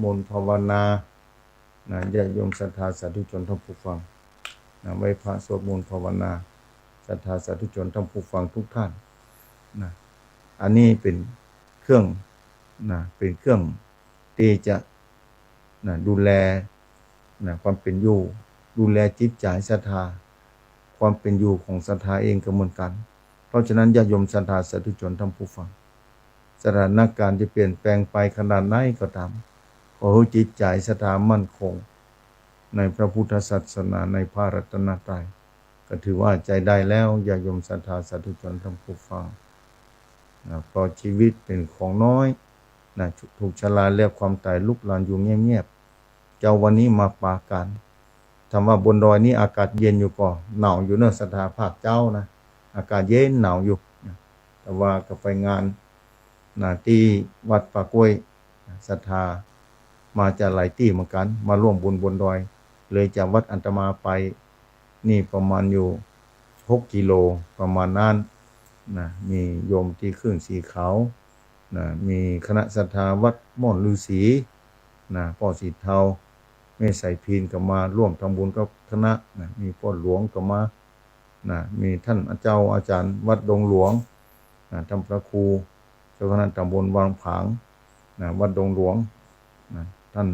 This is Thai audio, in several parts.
มนต์ภาวนาญาติโยมศรัทธาสาธุชนท่านผู้ฟังไว้พระสวดมนต์ภาวนาศรัทธาสาธุชนท่านผู้ฟังทุกท่านอันนี้เป็นเครื่องเป็นเครื่องที่จะดูแลความเป็นอยู่ดูแลจิตใจศรัทธาความเป็นอยู่ของศรัทธาเองก็เหมือนกันเพราะฉะนั้นญาติโยมศรัทธาสาธุชนท่านผู้ฟังสถานการณ์จะเปลี่ยนแปลงไปขนาดไหนก็ตามขอให้จิตใจศรัทธามั่นคงในพระพุทธศาสนาในพระรัตนตรัยก็ถือว่าใจได้แล้วญาติโยมศรัทธาสาธุชนท่านผู้ฟังเพราะชีวิตเป็นของน้อยถูกชราและความตายลุกลามอยู่เงียบๆเจ้าวันนี้มาปากันทำว่าบนดอยนี้อากาศเย็นอยู่ก่อหนาวอยู่เนอะศรัทธาภาคเจ้านะอากาศเย็นหนาวอยู่แต่ว่าก็ไปงานที่วัดป่ากล้วยศรัทธามาจากหลายที่เหมือนกันมาร่วมบุญบนดอยเลยจากวัดอันตมาไปนี่ประมาณอยู่6 กิโลประมาณนั้นมีโยมที่เครื่องสีขาวมีคณะศรัทธาวัดม่อนฤาษีพ่อสีเทาแม่ใส่พีนก็มาร่วมทำบุญกับคณะมีพ่อหลวงก็มามีท่านเจ้าอาจารย์วัดดงหลวงท่านพระครูเจ้าคณะตำบลวังผางวัดดงหลวงท่าน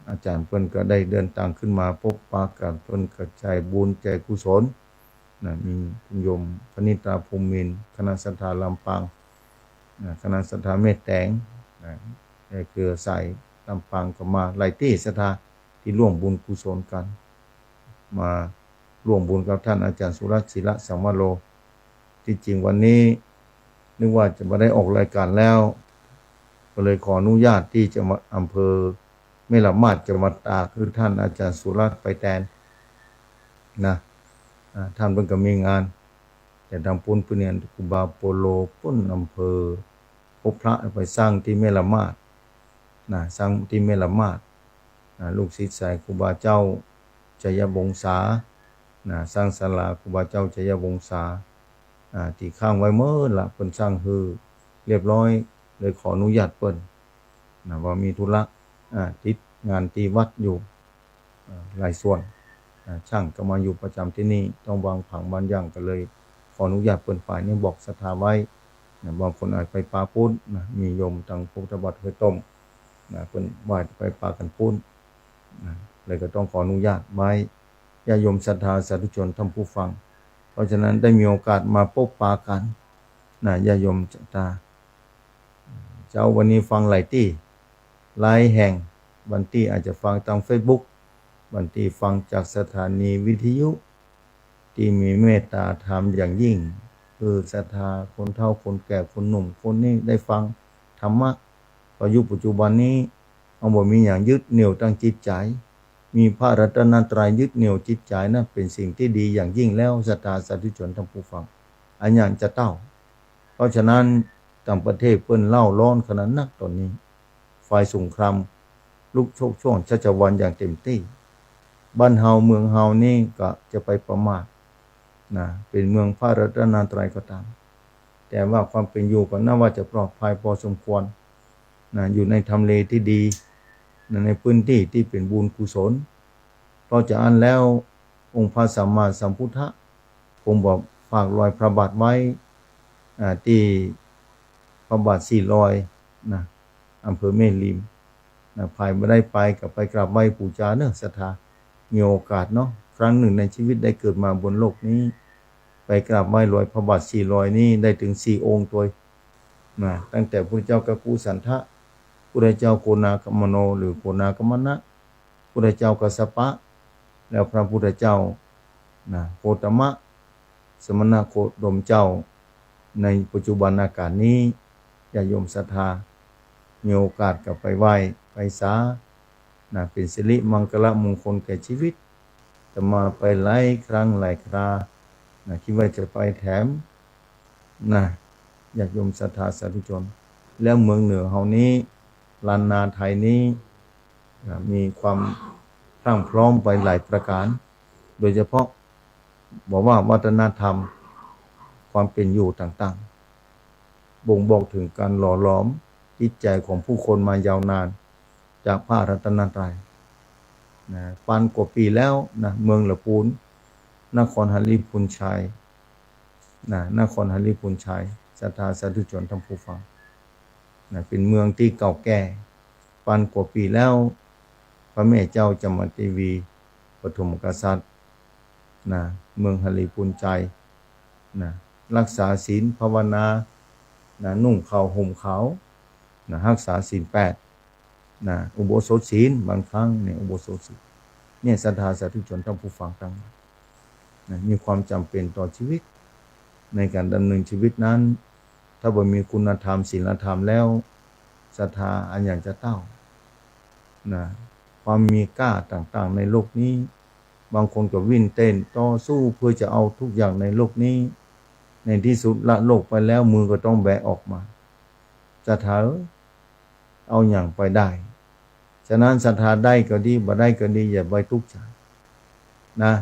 อาจารย์เพิ่นก็ได้เดินทางขึ้นมาพบปะกันเพิ่นกระจายบุญแจกกุศลมีคุณโยมพนิตาภูมินทร์คณะศรัทธาลำปางคณะศรัทธาเมตแตงเครือใส่ลำปางก็มาหลายที่ศรัทธาที่ร่วมบุญกุศลกันมาร่วมบุญกับท่านอาจารย์สุรัตน์ศิระสังวโรที่จริงวันนี้นึกว่าจะมาได้ออกรายการแล้วก็เลยขออนุญาตที่จะมาอำเภอแม่ละมาดจังหวัดตากคือท่านอาจารย์สุรัตน์ไปแทนท่านเพิ่งก็มีงานแต่ทำปุ้นเนียนกุบาโปโลปุ้นอำเภอพบพระไปสร้างที่แม่ละมาดสร้างที่แม่ละมาดลูกศิษย์สายครูบาเจ้าชัยวงศาสร้างศาลาครูบาเจ้าชัยวงศาที่ข้างไว้เมื่อละเพิ่นสร้างคือเรียบร้อยเลยขออนุญาตเพิ่นว่ามีธุระติดงานที่วัดอยู่หลายส่วนช่างก็มาอยู่ประจำที่นี่ต้องวางผังบ้านย่างกันเลยขออนุญาตเปิดฝ่ายนี้บอกศรัทธาไว้บางคนอาจไปปาปุ้นมีโยมทางพุทธบัตรเคยต้มเพิ่นไหว้ไปปากันปุ้นเลยก็ต้องขออนุญาตไว้ญาติโยมศรัทธาสาธุชนท่านผู้ฟังเพราะฉะนั้นได้มีโอกาสมาพบปะกันญาติโยมศรัทธาเจ้าวันนี้ฟังหลายที่หลายแห่งบางที่อาจจะฟังทาง Facebook บางที่ฟังจากสถานีวิทยุที่มีเมตตาธรรมอย่างยิ่งคือศรัทธาคนเฒ่าคนแก่คนหนุ่มคนนี้ได้ฟังธรรมะประยุกต์ปัจจุบันนี้เอาบ่มีอย่างยึดเหนี่ยวตั้งจิตใจมีพระรัตนตรัยยึดเหนี่ยวจิตใจนั้นเป็นสิ่งที่ดีอย่างยิ่งแล้วศรัทธาสาธุชนท่านผู้ฟังอันอย่างจะเต้าเพราะฉะนั้นต่างประเทศเพิ่นเล่าร้อนขนาดนักตอนนี้ฝ่ายสงครามลุกโชกช่วงชัชวันอย่างเต็มที่บ้านเฮาเมืองเฮานี่ก็จะไปประมาทเป็นเมืองพระรัตนตรัยก็ตามแต่ว่าความเป็นอยู่ก็น่าว่าจะปลอดภัยพอสมควรอยู่ในทำเลที่ดีในพื้นที่ที่เป็นบุญกุศลเพราะจะอันแล้วองค์พระสัมมาสัมพุทธะผมบอกฝากรอยพระบาทไว้ที่พระบาท4 รอยอำเภอแม่ริมภายไม่ได้ไปกับไปกราบไหว้ปู่จาเนอะศรัทธามีโอกาสเนาะครั้งหนึ่งในชีวิตได้เกิดมาบนโลกนี้ไปกราบไหว้รอยพระบาท4 รอยนี้ได้ถึง4 องค์ตัวตั้งแต่พระเจ้ากักูสันทะพระเจ้าโกนาคมโนหรือโกนาคมนะพระเจ้ากัสสปะแล้วพระพุทธเจ้าโคตมะสมณโคดมเจ้าในปัจจุบันอาการนี้ญาติโยมศรัทธามีโอกาสกลับไปไหว้ไปสาเป็นสิริมังคลมงคลแก่ชีวิตแต่มาไปหลายครั้งหลายคราคิดว่าจะไปแถมญาติโยมศรัทธาสาธุชนแล้วเมืองเหนือเฮานี้ล้านนาไทยนี้มีความพรั่งพร้อมไปหลายประการโดยเฉพาะบอกว่าวัฒนธรรมความเป็นอยู่ต่างๆบ่งบอกถึงการหล่อหลอมจิตใจของผู้คนมายาวนาน จากพระรัตนตรัยนะปานกว่าปีแล้วนะเมืองละปูนนครหฤพูนชัยนะนครหฤพูนชัยศรัทธาสาธุชนทั้งผู้ฟังนะเป็นเมืองที่เก่าแก่ปานกว่าปีแล้วพระแม่เจ้าจามเทวีปฐมกษัตริย์นะเมืองหฤพูนชัยนะรักษาศีลภาวนานะนุ่งขาวห่มขาวนะรักษาศีล8นะอุโบสถศีลบางครั้งเนี่ยอุโบสถศีลเนี่ยศรัทธาสาธุชนทั้งผู้ฟังทั้งนะมีความจำเป็นต่อชีวิตในการดำเนินชีวิตนั้นถ้าบ่มีคุณธรรมศีลธรรมแล้วศรัทธาอันอย่างจะเต้านะความมีกล้าต่างๆในโลกนี้บางคนก็วิ่งเต้นต่อสู้เพื่อจะเอาทุกอย่างในโลกนี้ในที่สุดละโลกไปแล้วมือก็ต้องแบะออกมาศรัทธาเอาอย่างไปได้ฉะนั้นศรัทธาได้ก็ดีบ่ได้ก็ดีอย่าไปทุกข์ใจนะ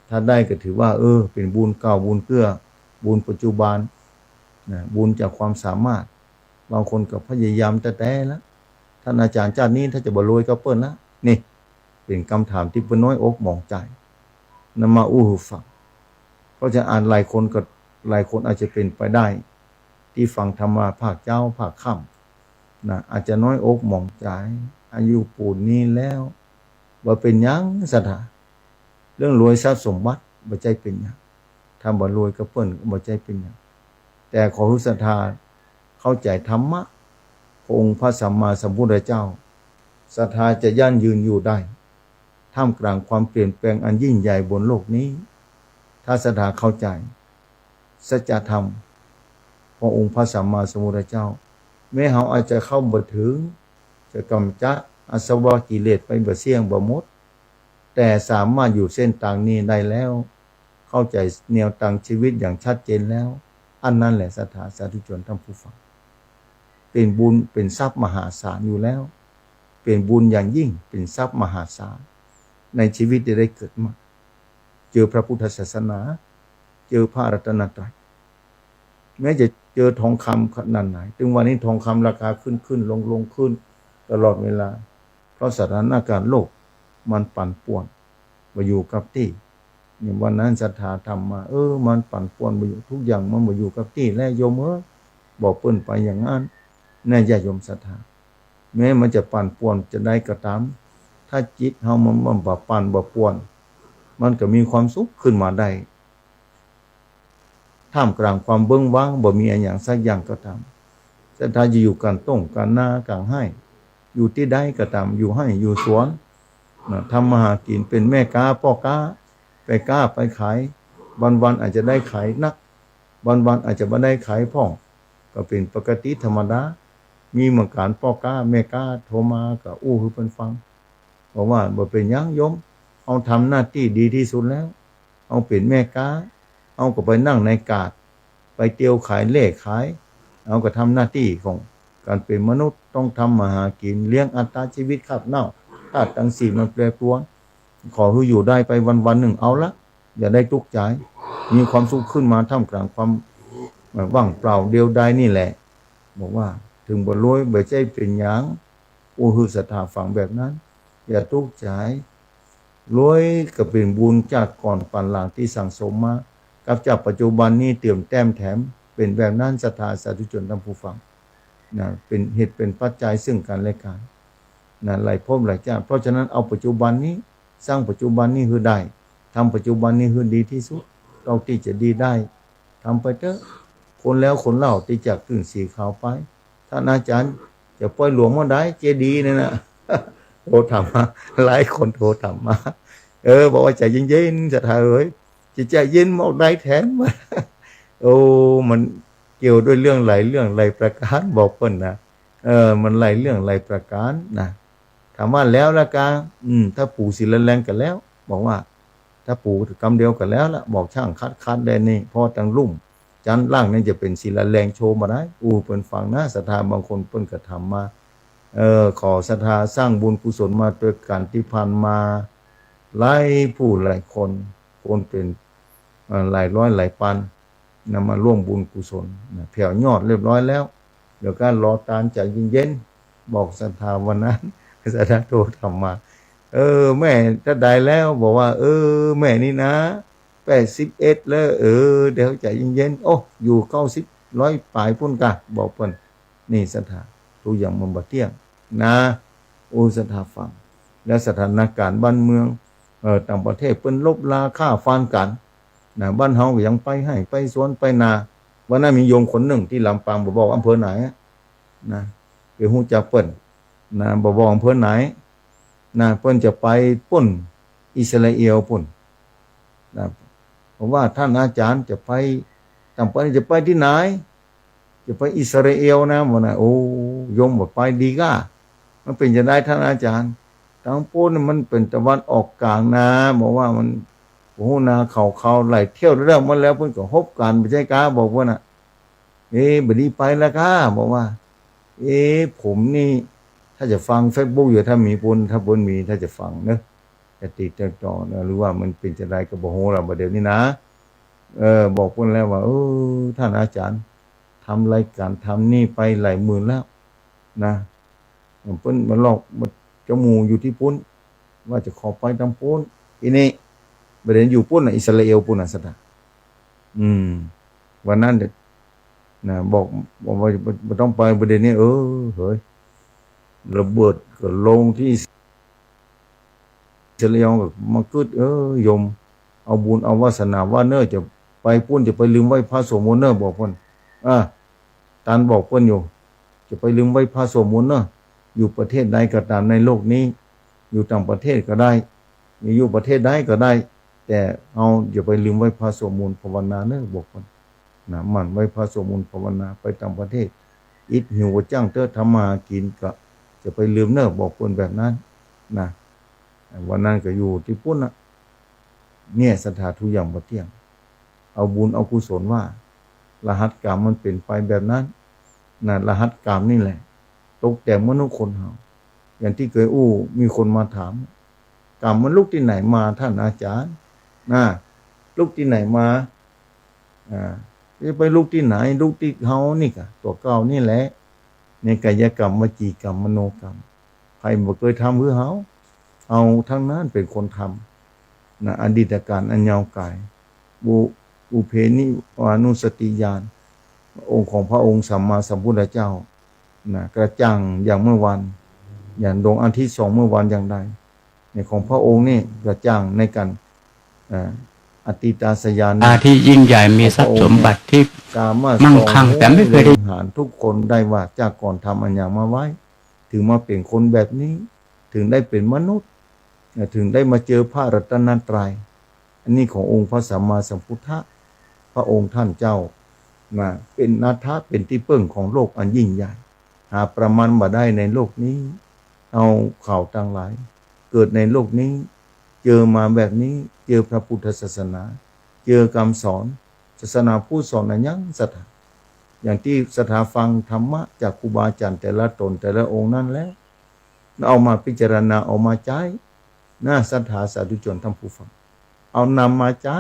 ถ้าได้ก็ถือว่าเป็นบุญเก่าบุญเกื้อบุญปัจจุบันนะบุญจากความสามารถบางคนก็พยายามแต่แล้วท่านอาจารย์ชาตินี้ถ้าจะบ่รวยก็เปิ้นละนี่เป็นคำถามที่เปิ้นน้อยอกหมองใจนำมาอู้หูฟังเพราะจะอ่านหลายคนอาจจะเป็นไปได้ที่ฟังธรรมะภาคเจ้าภาคค่ำนะอาจจะน้อยอกหมองใจอายุปูนนี้แล้วบ่เป็นหยังศรัทธาเรื่องรวยทรัพย์สมบัติบ่ใจเป็นหยังถ้าบ่รวยก็เปิ้นบ่ใจเป็นหยังแต่ขอรู้ศรัทธาเข้าใจธรรมะพระองค์พระสัมมาสัมพุทธเจ้าศรัทธาจะยั่งยืนอยู่ได้ท่ามกลางความเปลี่ยนแปลงอันยิ่งใหญ่บนโลกนี้ถ้าศรัทธาเข้าใจสัจธรรมพระองค์พระสัมมาสัมพุทธเจ้าแม้เราอาจจะเข้าบ่ถึงจะกำจัดอาสวะกิเลสไปบ่เสี่ยงบ่หมดแต่สามารถอยู่เส้นทางนี้ได้แล้วเข้าใจแนวทางชีวิตอย่างชัดเจนแล้วอันนั้นแหละศรัทธาสาธุชนท่านผู้ฟังเป็นบุญเป็นทรัพย์มหาศาลอยู่แล้วเป็นบุญอย่างยิ่งเป็นทรัพย์มหาศาลในชีวิตที่ได้เกิดมาเจอพระพุทธศาสนาเจอพระรัตนตรัยแม้จะเจอทองคำขนาดไหนถึงวันนี้ทองคำราคาขึ้นลงขึ้นตลอดเวลาเพราะสถานการณ์โลกมันปั่นป่วนมาอยู่กับที่อย่างวันนั้นศรัทธาธรรมมามันปั่นป่วนมาอยู่ทุกอย่างมันมาอยู่กับที่และโยมบอกเปิ้นไปอย่างนั้นแน่ญาติโยมศรัทธาแม้มันจะปั่นป่วนจะได้ก็ตามถ้าจิตเฮามันบ่ปั่นบ่ป่วนมันก็มีความสุขขึ้นมาได้ท่ามกลางความเบิ่งว้างบ่มีอะไรอย่างสักอย่างก็ตามศรัทธาจะอยู่กันต้งกันนากลางให้อยู่ที่ใดก็ตามอยู่ให้อยู่สวนทำมาหากินเป็นแม่ค้าพ่อค้าไปค้าไปขายวันอาจจะได้ขายนักวันอาจจะบ่ได้ขายพ่อก็เป็นปกติธรรมดามีเหมือนกันพ่อค้าแม่ค้าโทรมาก็ให้เพิ่นฟังบอกว่าบ่เป็นหยังโยมเอาทำหน้าที่ดีที่สุดแล้วเอาเป็นแม่ค้าเอาก็ไปนั่งในกาดไปเตียวขายเล่ขายเอาก็ทำหน้าที่ของการเป็นมนุษย์ต้องทำมาหากินเลี้ยงอัตราชีวิตขับเน่าธาตุทั้งสี่มันแปรปรวนขอให้อยู่ได้ไปวันหนึ่งเอาละอย่าได้ทุกข์ใจมีความสุขขึ้นมาท่ามกลางความว่างเปล่าเดียวดายนี่แหละบอกว่าถึงบ่รวยบ่ใจเป็นหยังฮือศรัทธาฝังแบบนั้นอย่าทุกข์ใจรวยก็เป็นบุญจากก่อนปันหลังที่สั่งสมมากับจากปัจจุบันนี้เติมแต้มแถมเป็นแบบนั้นศรัทธาสาธุชนท่านผู้ฟังนะเป็นเหตุเป็นปัจจัยซึ่งกันและกันนะหลายภพหลายชาติเพราะฉะนั้นเอาปัจจุบันนี้สร้างปัจจุบันนี้คือได้ทำปัจจุบันนี้คือดีที่สุดเราที่จะดีได้ทำไปเถอะคนแล้วคนเล่าที่จากถึงสีขาวไปท่านอาจารย์จะปล่อยหลวงมาได้เจดีย์นั่นนะโทรถามมาหลายคนโทรถามมาบอกว่าใจเย็นๆศรัทธาจะใจเย็นบอกได้แถมมามันเกี่ยวด้วยเรื่องหลายประการบอกเพิ่นนะมันหลายเรื่องหลายประการนะถามว่าแล้วละกาถ้าปู่ศิลาแรงกันแล้วบอกว่าถ้าปู่กำเดียวกันแล้วละบอกช่างคัดได้นี่พอตั้งลุ่มจันล่างนั่นจะเป็นศิลาแรงโชว์มาได้เพิ่นฟังนะศรัทธาบางคนเพิ่นก็ทำมาขอศรัทธาสร้างบุญกุศลมาด้วยการที่ผ่านมาหลายผู้หลายคนเป็นหลายร้อยหลายพันนำมาร่วมบุญกุศลแผ่วยอดเรียบร้อยแล้วเดี๋ยวการรอตามใจเย็น บอกศรัทธาวันนั้นศรัทธาโทรทำมาแม่ถ้าได้แล้วบอกว่าแม่นี่นะ81แล้วเดี๋ยวใจเย็นๆโอ้อยู่90 100ปลายพุ่นกะบอกเพิ่นนี่ศรัทธาตัวอย่างมันบ่เที่ยงนะโอ้ศรัทธาฟังและสถานการณ์บ้านเมืองต่างประเทศเพิ่นลบราฆ่าฟันกันนะบ้านเฮาก็ยังไปให้ไปสวนไปนาวันนั้นมีโยมคนหนึ่งที่ลำปางบ่บอกอำเภอไหนนะไปฮู้จักเปิ้นนะบ่บอกอำเภอไหนนะเปิ้นจะไปป่นอิสราเอลป่นนะเพราะว่าท่านอาจารย์จะไปต่างประเทศจะไปที่ไหนจะไปอิสราเอลนะบ่นะโอ้โยมบ่ไปดีก้ามันเป็นจะได้ท่านอาจารย์ทางป่นมันเป็นตะวันออกกลางนะบอกว่ามันโอ้นาเขาไหลเที่ยวเรื่องมาแล้วเพิ่นก็ฮบกันบ่ใช่กาบอกว่าน่ะบ่ดีไปแล้วกาบอกว่าผมนี่ถ้าจะฟัง Facebook อยู่ถ้ามีปุณถ้าบุญมีถ้าจะฟังเนอะจะติดจะจ่อนะหรือว่ามันเป็นจะได้ก็บ่ฮู้ล่ะบ่เดี๋ยวนี้นะบอกปุณแล้วว่าท่านอาจารย์ทำรายการทำนี่ไปหลายหมื่นแล้วนะเพิ่นมาหลอกมาจมูกอยู่ที่ปุณว่าจะขอไปทางปุณอีนี่บ่ได้อยู่ปุณน่ะอิสราเอลปุณน่ะซะวันนั้นนะบอกว่าบ่ต้องไปประเด็นนี้เฮ้ยระเบิดก็ลงที่อิสราเอลก็มากึดโยมเอาบุญเอาวาสนาว่าเนอจะไปปุ้นจะไปลืมไว้พระสวดมนต์เนอบอกเพิ่นตานบอกเพิ่นอยู่จะไปลืมไว้พระสวดมนต์เนออยู่ประเทศใดก็ตามในโลกนี้อยู่ต่างประเทศก็ได้อยู่ประเทศใดก็ได้แต่เอาอย่าไปลืมไว้พระสวดมนต์ภาวนาเนอบอกเพิ่นนะมันไว้พระสวดมนต์ภาวนาไปต่างประเทศอิดหิวจ้างเตอทำมากินก็จะไปลืมเนอบอกเพิ่นแบบนั้นนะวันนั้นก็อยู่ที่ปุ้นน่ะเนี่ยศรัทธาทุกอย่างบ่เที่ยงเอาบุญเอากุศลว่ารหัสกรรมมันเป็นไปแบบนั้นนะรหัสกรรมนี่แหละตกแต่มนุษย์คนเฮาอย่างที่เคยมีคนมาถามกรรมมันลูกที่ไหนมาท่านอาจารย์นะลูกที่ไหนมาจะไปลูกที่ไหนลูกที่เฮานี่กะตัวเก่านี่แหละในกายกรรมวจีกรรมมโนกรรมใครบ่เคยทำคือเฮาเอาทั้งนั้นเป็นคนทำนะอดีตการอันยาวไกลบุเพนิวานุสติญาณองค์ของพระองค์สัมมาสัมพุทธเจ้านะกระจ่างอย่างเมื่อวันอย่างดวงอาทิตย์ส่องเมื่อวันอย่างใดในของพระองค์นี่กระจ่างในการอติตาสยานที่ยิ่งใหญ่มีทรัพย์สมบัติที่มั่งคั่งแต่ไม่เคยได้หารทุกคนได้ว่าจากก่อนทำอันอย่างมาไว้ถึงมาเป็นคนแบบนี้ถึงได้เป็นมนุษย์ถึงได้มาเจอพระรัตนตรัยอันนี้ขององค์พระสัมมาสัมพุทธะพระองค์ท่านเจ้ามาเป็นนาถะเป็นที่พึ่งของโลกอันยิ่งใหญ่หาประมาณบ่ได้ในโลกนี้เอาข่าวต่างหลายเกิดในโลกนี้เจอมาแบบนี้เจอพระพุทธศาสนาเจอคำสอนศาสนาผู้สอนอันยังศรัทธาอย่างที่ศรัทธาฟังธรรมะจากครูบาอาจารย์แต่ละตนแต่ละองค์นั้นแล้วเอามาพิจารณาเอามาใช้น่าศรัทธาสาธุชนทั้งผู้ฟังเอานำมาใช้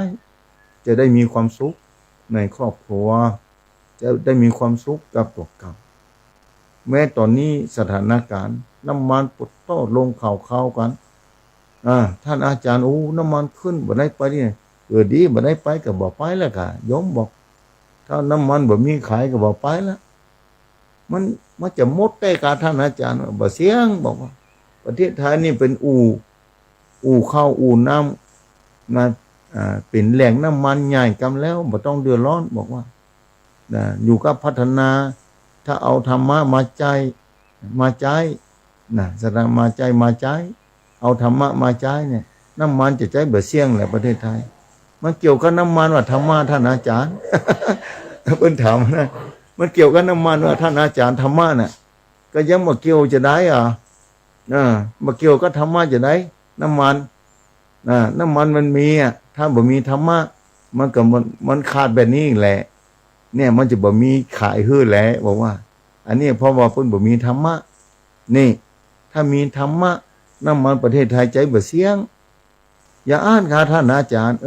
จะได้มีความสุขในครอบครัวจะได้มีความสุขกับตัวเก่าแม้ตอนนี้สถานการณ์น้ำมันปดโต้ลงข่าวกันท่านอาจารย์น้ำมันขึ้นบ่ได้ไปนี่ดีบ่ได้ไปก็บ่ไปแล้วค่ะโยมบอกถ้าน้ำมันบ่มีขายก็บ่ไปแล้วมันจะหมดได้กาท่านอาจารย์บ่เสียงบอกว่าประเทศไทยนี่เป็นอู่ข้าวอู่น้ำมาเป็นแหล่งน้ำมันใหญ่กำแล้วบ่ต้องเดือดร้อนบอกว่าอยู่กับพัฒนาถ้าเอาธรรมะมาใจสถามาใจเอาธรรมะมาใจเนี่ยน้ำมันจะใจบ่เสี่ยงแหละประเทศไทยมันเกี่ยวกับน้ำมันว่าธรรมะท่านอาจารย์เพิ่นถามนะมันเกี่ยวกับน้ำมันว่าท่านอาจารย์ธรรมะน่ะก็ยังบ่เกี่ยวจะได้บ่เกี่ยวกับธรรมะจะได้น้ำมันมันมีถ้าบ่มีธรรมะมันก็มันขาดแบบนี้แหละเนี่ยมันจะบ่มีขายฮื้อแหละบอกว่าอันนี้เพราะว่าเพิ่นบ่มีธรรมะนี่ถ้ามีธรรมะน้ำมันประเทศไทยใจบ่เสี่ยงอย่าอ่านค่ะท่านอาจารย์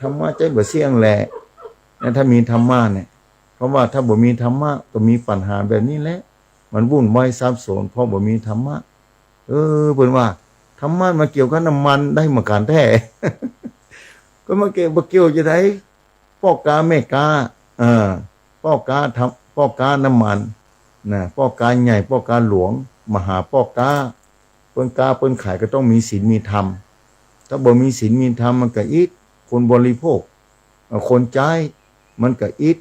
ธรรมะใจบ่เสี่ยงแหละถ้ามีธรรมะเนี่ยพ ราะว่าถ้าบ่มีธรรมะก็มีปัญหาแบบนี้แหละมันวุ่นวายซับซ้อนเพราะบ่มีธรรมะเพิ่นว่าธรรมะมาเกี่ยวกับน้ำมันได้มาการแท้ ก็มาเกี่ยวบ่เกี่ยวจะได้พ่อกาแม่กาพ่อกาทำพ่อกาน้ำมันนะพ่อกาใหญ่พ่อกาหลวงมหาพ่อกาเปิ้นกาเปิ้นขายก็ต้องมีศีลมีธรรมถ้าบ่มีศีลมีธรรมมันก็อิดคนบริโภคคนจ่ายมันก็อิด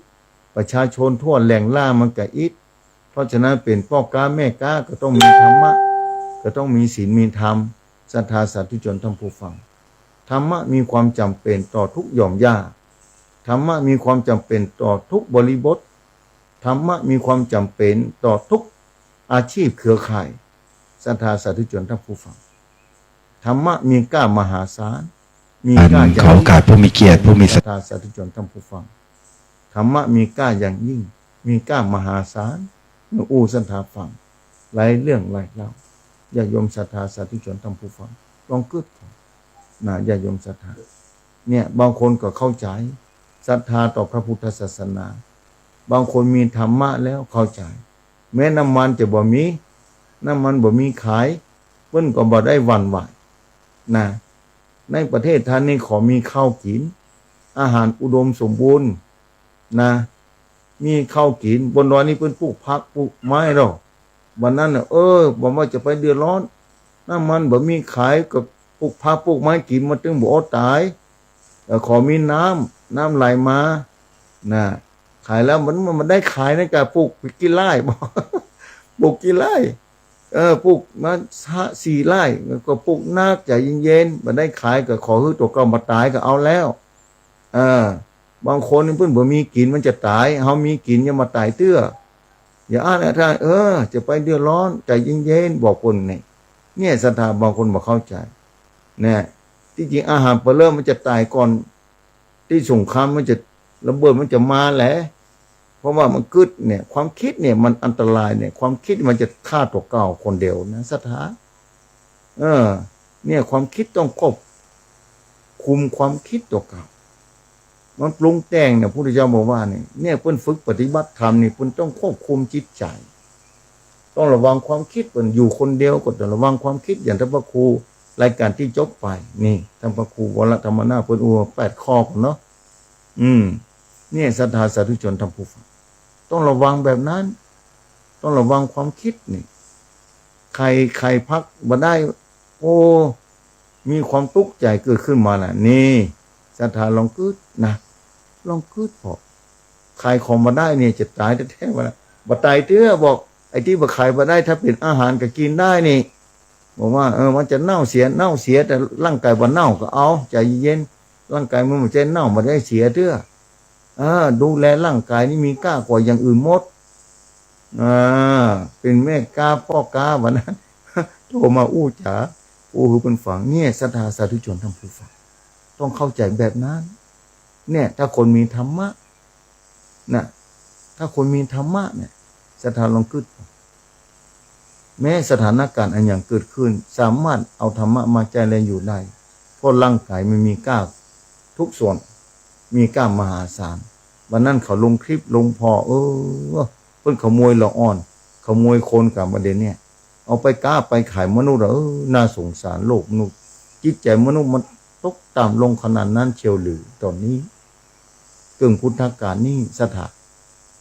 ประชาชนทั่วแหล่งล่ามันก็อิดเพราะฉะนั้นเป็นพ่อกาแม่กาก็ต้องมีธรรมะก็ต้องมีศีลมีธรรมศรัทธาสาธุชนท่านผู้ฟังธรรมะมีความจำเป็นต่อทุกหย่อมย่าธรรมะมีความจำเป็นต่อทุกบริบทธรรมะมีความจำเป็นต่อทุกอาชีพเครือข่ายศรัทธาสาธุชนท่านผู้ฟังธรรมะมีก้ามหาศาลมีก้าอย่าง ขอโอกาสผู้มีเกียรติผู้มี ศรัทธาสาธุชนท่านผู้ฟังธรรมะมีก้าอย่างยิ่งมีก้ามหาศาลเมื่ออู้ศรัทธาฟังหลายเรื่องหลายเล่าญาติโยมศรัทธาสาธุชนท่านผู้ฟังลองกึศนะญาติโยมศรัทธาเนี่ยบางคนก็เข้าใจศรัทธาต่อพระพุทธศาสนาบางคนมีธรรมะแล้วเข้าใจแม้น้ำมันจะบ่มีน้ำมันบ่มีขายเพิ่นก็บ่ได้หวั่นไหวนะในประเทศไทยนี่ขอมีข้าวกินอาหารอุดมสมบูรณ์นะมีข้าวกินบนดอยนี่เพิ่นปลูกผักปลูกไม้หรอกวันนั้นน่ะบอกว่าจะไปเดือดร้อนน้ำมันบ่มีขายก็ปลูกผักปลูกไม้กินมันถึงบ่อดตายขอมีน้ำไหลมานะขายแล้วมันได้ขายในการปลูกกี่ไร่บ่ปลูกกี่ไร่ปลูกมา4 ไร่ก็ปลูกนาใจเย็นๆมันได้ขายก็ขอตัวเก่ามาตายก็เอาแล้วบางคนเพิ่นบ่มีกินมันจะตายเฮามีกินอย่ามาตายเตื้ออย่าอ้างนะท่านจะไปเดือดร้อนใจเย็นๆบอกคนนี่เนี่ยศรัทธาบางคนบ่เข้าใจเนี่ยที่จริงอาหารเปเริ่มมันจะตายก่อนที่สงครามมันจะระเบิดมันจะมาแหละเพราะว่ามันกึดเนี่ยความคิดเนี่ยมันอันตรายเนี่ยความคิดมันจะฆ่าตัวเก่าคนเดียวนะศรัทธาเนี่ยความคิดต้องควบคุมความคิดตัวเก่ามันปรุงแต่งเนี่ยพระพุทธเจ้าบอกว่าเนี่ยเพิ่นฝึกปฏิบัติธรรมนี่เพิ่นต้องควบคุมจิตใจต้องระวังความคิดเพิ่นอยู่คนเดียวก็ต้องระวังความคิดอย่างท่านพระครูรายการที่จบไปนี่ท่านพระครูวรธรรมนาถเพิ่น8 ข้อเนาะเนี่ยศรัทธาสาธุชนท่านผู้ฟังต้องระวังแบบนั้นต้องระวังความคิดนี่ใครพักบ่ได้มีความทุกข์ใจเกิดขึ้นมาน่ะนี่ศรัทธาลองกึศนะลองกึศพอใครของมาได้เนี่ยจะตายแท้ๆว่าบ่ตายเตื้อบอกไอ้ที่บ่ขายบ่ได้ถ้าเป็นอาหารก็กินได้นี่บอกว่ามันจะเน่าเสียแต่ร่างกายบ่เน่าก็เอาใจเย็นร่างกายมันบ่จะเน่าบ่ได้เสียเตื้อดูแลร่างกายนี่มีก้ากว่าอย่างอื่นหมดเป็นแม่กาพ่อกาวันนั้นโทรมาอู้จ๋าคือเป็นฝังเนี่ยศรัทธาสาธุชนท่านผู้ฟังต้องเข้าใจแบบนั้นเนี่ยถ้าคนมีธรรมะนะถ้าคนมีธรรมะเนี่ยศรัทธาลองกึศแม้สถานการณ์อันอย่างเกิดขึ้นสามารถเอาธรรมะมาใจแลอยู่ได้เพราะร่างกายมันมีก้าทุกส่วนมีก้ามหาศาลวันนั้นเขาลงคลิปลงพอเพิ่นขโมยละอ่อนขโมยคนกับประเด็นเนี่ยเอาไปก้าไปขายมนุษย์น่าสงสารโลกมนุษย์จิตใจมนุษย์มันตกต่ำลงขนาดนั้นเชียวหรือตอนนี้กึ่งพุทธกาลนี่สถา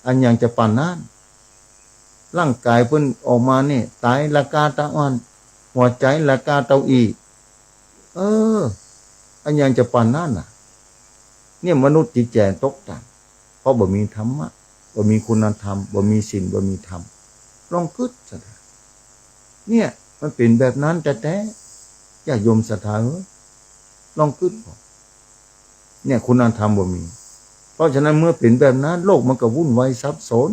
อันยังจะปานนั้นร่างกายเพิ่นออกมาเนี่ยตายละกาตาอ่อนหัวใจละกาเตาอีอันยังจะปานนั้นน่ะเนี่ยมนุษย์จิตใจตกต่ำเพราะบ่มีธรรมะบ่มีคุณธรรมบ่มีศีลบ่มีธรรมลองคิดซะเนี่ยมันเป็นแบบนั้นแต่อย่าโยมศรัทธาลองคิดเนี่ยคุณธรรมบ่มีเพราะฉะนั้นเมื่อเป็นแบบนั้นโลกมันก็วุ่นวายซับซ้อน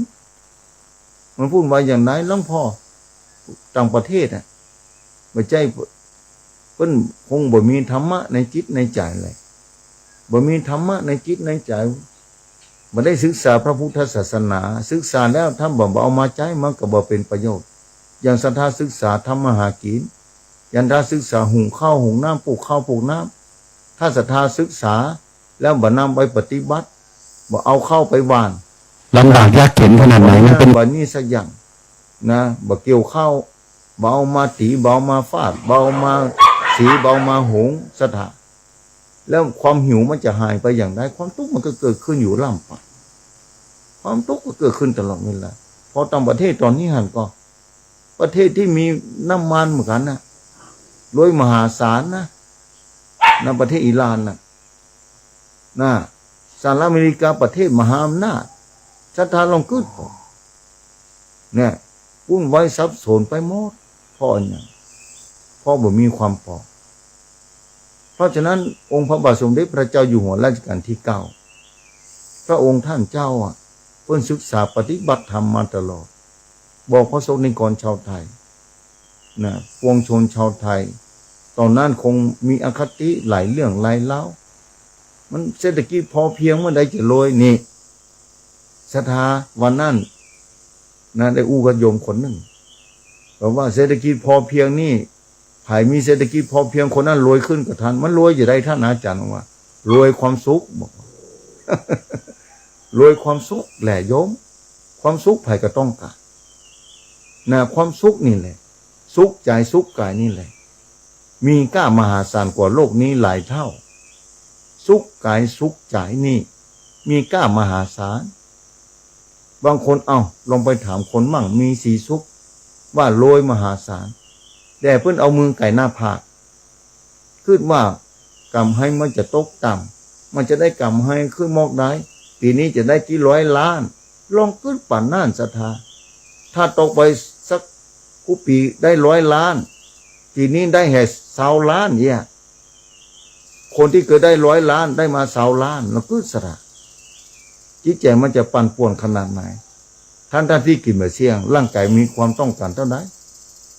มันวุ่นวายอย่างไหนหลวงพ่อต่างประเทศบ่ใจเพิ่นคงบ่มีธรรมะในจิตในใจเลยบ่มีธรรมะในจิตในใจบ่ได้ศึกษาพระพุทธศาสนาศึกษาแล้วถ้าบ่เอามาใช้มันก็บ่เป็นประโยชน์อย่างศรัทธาศึกษาทำมาหากินอย่างศรัทธาศึกษาหุงข้าวหุงน้ำปลูกข้าวปลูกน้ำถ้าศรัทธาศึกษาแล้วบ่นำไปปฏิบัติบ่เอาเข้าไปหว่าน ลำบากยากเข็นขนาดไหนมันเป็น บ่นี้สักอย่างนะบ่เกี่ยวข้าวเบามาตีเบามาฟาดเบามาสีเบามาหงสถาแล้วความหิวมันจะหายไปอย่างไรความทุกข์มันก็เกิดขึ้นอยู่ล่ำไปความทุกข์ก็เกิดขึ้นตลอดเวลาพอต่างประเทศตอนนี้หันก็ประเทศที่มีน้ำมันเหมือนกันนะรวยมหาศาลนะในประเทศอิหร่านนะสหรัฐอเมริกาประเทศมหาอำนาจศรัทธาลองขึ้นพอเนี่ยวุ่นวายซับซ้อนไปหมดพ่อเนี่ยพ่อบ่มีความพอเพราะฉะนั้นองค์พระบาทสมเด็จพระเจ้าอยู่หัวรัชกาลที่9พระองค์ท่านเจ้าเพิ่นศึกษาปฏิบัติธรรมมาตลอดบอกพระสงฆ์นิกรชาวไทยนะปวงชนชาวไทยตอนนั้นคงมีอคติหลายเรื่องหลายเล่ามันเศรษฐกิจพอเพียงเมื่อใดจะรวยนี่ศรัทธาวันนั้นนะได้อู้กับโยมคนหนึ่งบอกว่าเศรษฐกิจพอเพียงนี่ภายมีเศรษฐกิจพอเพียงคนนั้นรวยขึ้นกับท่านมันรวยอยู่ได้ท่านอาจารย์ว่ารวยความสุขบอก รวยความสุขแหละโยมความสุขภายก็ต้องการนะความสุขนี่แหละสุขใจสุขกายนี่แหละมีค่ามหาศาลกว่าโลกนี้หลายเท่าสุขกายสุขใจนี่มีค่ามหาศาลบางคนลองไปถามคนมั่งมีสีสุขว่ารวยมหาศาลแต่เพิ่นเอามือไก่หน้าผากคิดว่ากำให้มันจะตกต่ำมันจะได้กำให้ขึ้นมอกได้ปีนี้จะได้กี่ร้อยล้านลองขึ้นป่านน่านศรัทธาถ้าตกไปสักกูปีได้100 ล้านปีนี้ได้แห่20 ล้านเนี่ยคนที่เคยได้100 ล้านได้มา20 ล้านแล้วก็ศรัทธาจิตใจมันจะปั่นป่วนขนาดไหนท่านที่กินแบบเสี่ยงร่างกายมีความต้องการเท่าไหร่